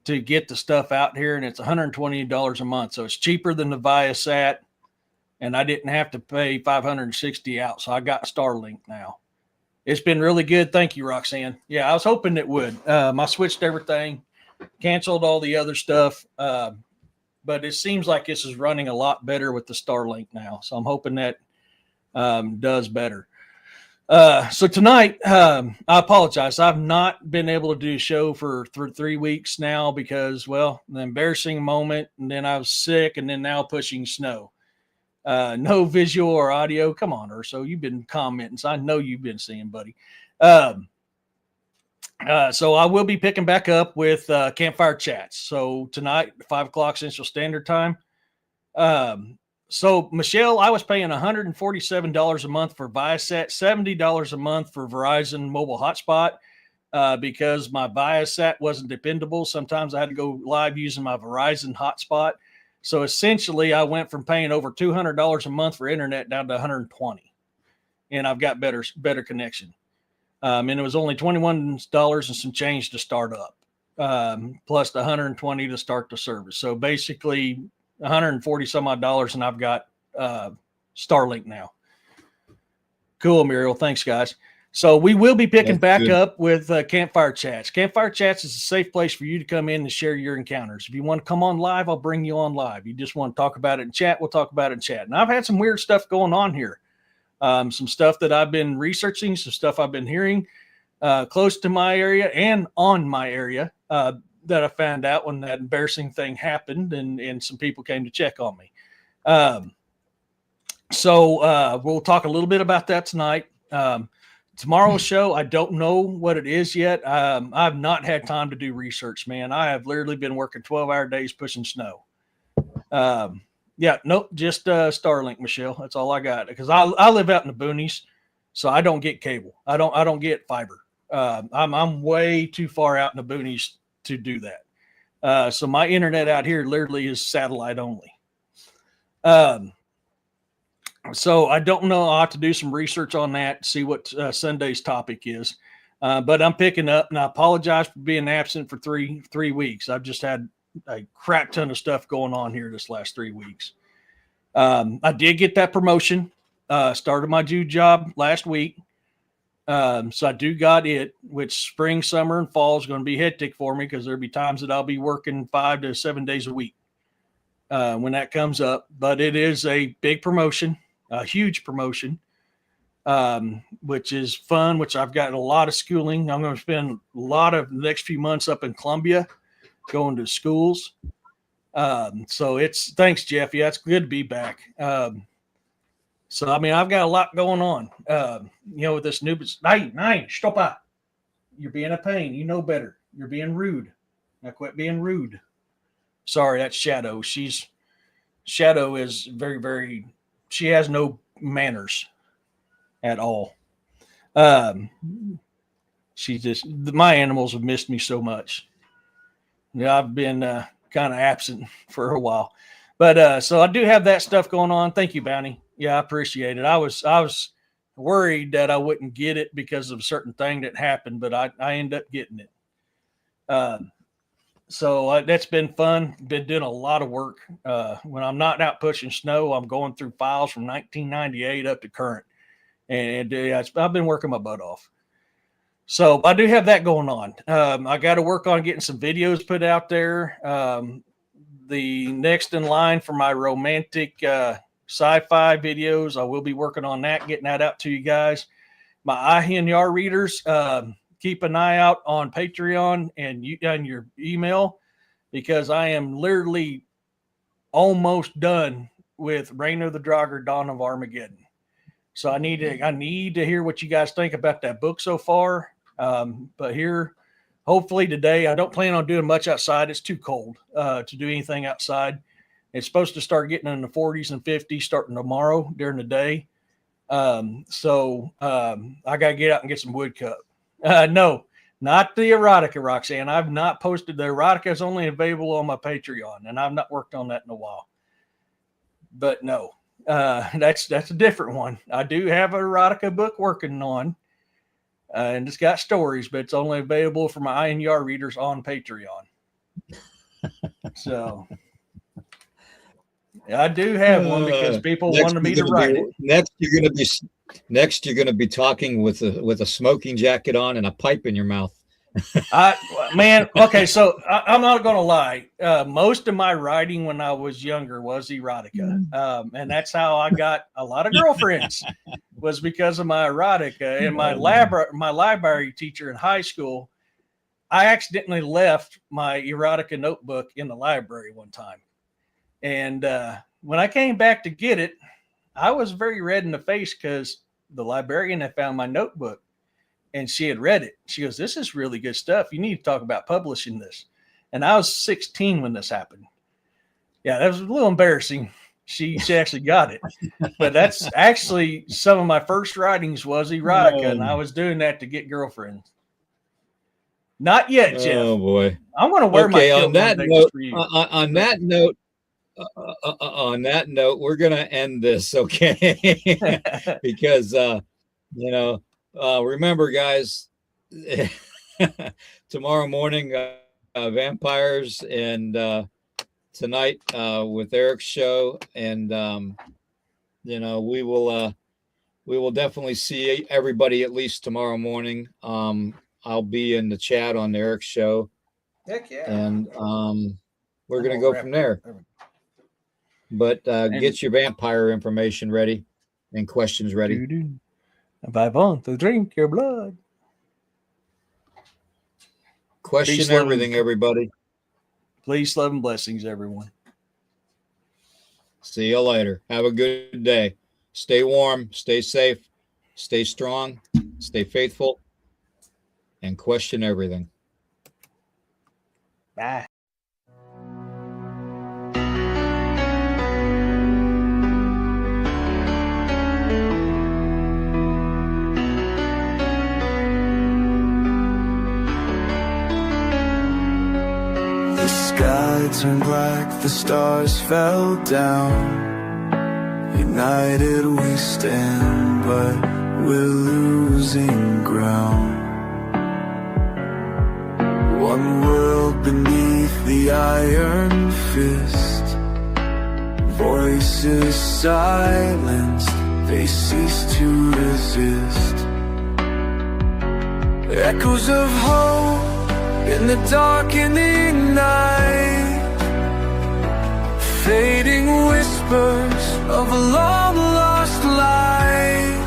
to get the stuff out here, and it's $128 a month. So it's cheaper than the Viasat. And I didn't have to pay $560 out, so I got Starlink now. It's been really good. Thank you, Roxanne. Yeah, I was hoping it would. I switched everything, canceled all the other stuff, but it seems like this is running a lot better with the Starlink now. So I'm hoping that does better. So tonight, I apologize. I've not been able to do a show for 3 weeks now because, well, the embarrassing moment, and then I was sick, and then now pushing snow. No visual or audio. Come on, Urso. You've been commenting, so I know you've been seeing, buddy. So I will be picking back up with campfire chats. So tonight, 5 o'clock Central Standard Time. So Michelle, I was paying $147 a month for Viasat, $70 a month for Verizon mobile hotspot because my Viasat wasn't dependable. Sometimes I had to go live using my Verizon hotspot. So essentially, I went from paying over $200 a month for internet down to $120, and I've got better connection. And it was only $21 and some change to start up, plus the $120 to start the service. So basically, $140 some odd dollars, and I've got Starlink now. Cool, Muriel. Thanks, guys. So we will be picking back up with Campfire Chats. Campfire Chats is a safe place for you to come in and share your encounters. If you want to come on live, I'll bring you on live. You just want to talk about it in chat, we'll talk about it in chat. And I've had some weird stuff going on here. Some stuff that I've been researching, some stuff I've been hearing close to my area and on my area that I found out when that embarrassing thing happened, and some people came to check on me. So we'll talk a little bit about that tonight. Tomorrow's show, I don't know what it is yet. I've not had time to do research, man. I have literally been working 12-hour days pushing snow. Yeah, nope, just Starlink, Michelle. That's all I got because I live out in the boonies, so I don't get cable. I don't get fiber. I'm way too far out in the boonies to do that. So my internet out here literally is satellite only. So I don't know. I'll have to do some research on that, see what Sunday's topic is. But I'm picking up, and I apologize for being absent for three weeks. I've just had a crap ton of stuff going on here this last 3 weeks. I did get that promotion. Started my new job last week. So I do got it, which spring, summer, and fall is going to be hectic for me because there'll be times that I'll be working 5 to 7 days a week when that comes up. But it is a big promotion, a huge promotion, which is fun, which I've gotten a lot of schooling. I'm going to spend a lot of the next few months up in Columbia going to schools. So thanks, Jeff. Yeah, it's good to be back. So, I mean, I've got a lot going on, with this new, nine, stop. You're being a pain. You know better. You're being rude. Now quit being rude. Sorry, that's Shadow. Shadow is very, very, she has no manners at all. My animals have missed me so much. Yeah, I've been kind of absent for a while, but so I do have that stuff going on. Thank you, Bounty. Yeah, I appreciate it. I was worried that I wouldn't get it because of a certain thing that happened, but I ended up getting it. So that's been fun. Been doing a lot of work. When I'm not out pushing snow, I'm going through files from 1998 up to current, and I've been working my butt off. So I do have that going on. I got to work on getting some videos put out there. The next in line for my romantic sci-fi videos, I will be working on that, getting that out to you guys. My INR readers, keep an eye out on Patreon and your email, because I am literally almost done with Reign of the Draugr, Dawn of Armageddon. So I need to hear what you guys think about that book so far. But here, hopefully today, I don't plan on doing much outside. It's too cold to do anything outside. It's supposed to start getting in the 40s and 50s starting tomorrow during the day. So I got to get out and get some wood cut. No, not the erotica, Roxanne. I've not posted. The erotica is only available on my Patreon, and I've not worked on that in a while. But no, that's a different one. I do have an erotica book working on, and it's got stories, but it's only available for my INR readers on Patreon. So I do have one because people wanted me to write it. Next, you're gonna be talking with a smoking jacket on and a pipe in your mouth. Okay, so I'm not going to lie. Most of my writing when I was younger was erotica, and that's how I got a lot of girlfriends. Was because of my erotica. And my library teacher in high school, I accidentally left my erotica notebook in the library one time, and when I came back to get it, I was very red in the face because the librarian had found my notebook. And she had read it. She goes, "This is really good stuff. You need to talk about publishing this." And I was 16 when this happened. Yeah, that was a little embarrassing. She actually got it. But that's actually some of my first writings was erotica, and I was doing that to get girlfriends. Not yet, Jeff. Oh boy. I'm going to wear my kilt on that note. for you. On that note. On that note, we're gonna end this, okay? Because remember, guys, tomorrow morning, vampires, and tonight with Eric's show, and we will definitely see everybody at least tomorrow morning. I'll be in the chat on Eric's show. Heck yeah! And we're gonna go from there. But get your vampire information ready and questions ready. If I want to drink your blood. Question peace, everything, everybody. Please, love, and blessings, everyone. See you later. Have a good day. Stay warm, stay safe, stay strong, stay faithful, and question everything. Bye. The sky turned black, the stars fell down. United we stand, but we're losing ground. One world beneath the iron fist. Voices silenced, they cease to resist. Echoes of hope in the darkening night, fading whispers of a long lost light.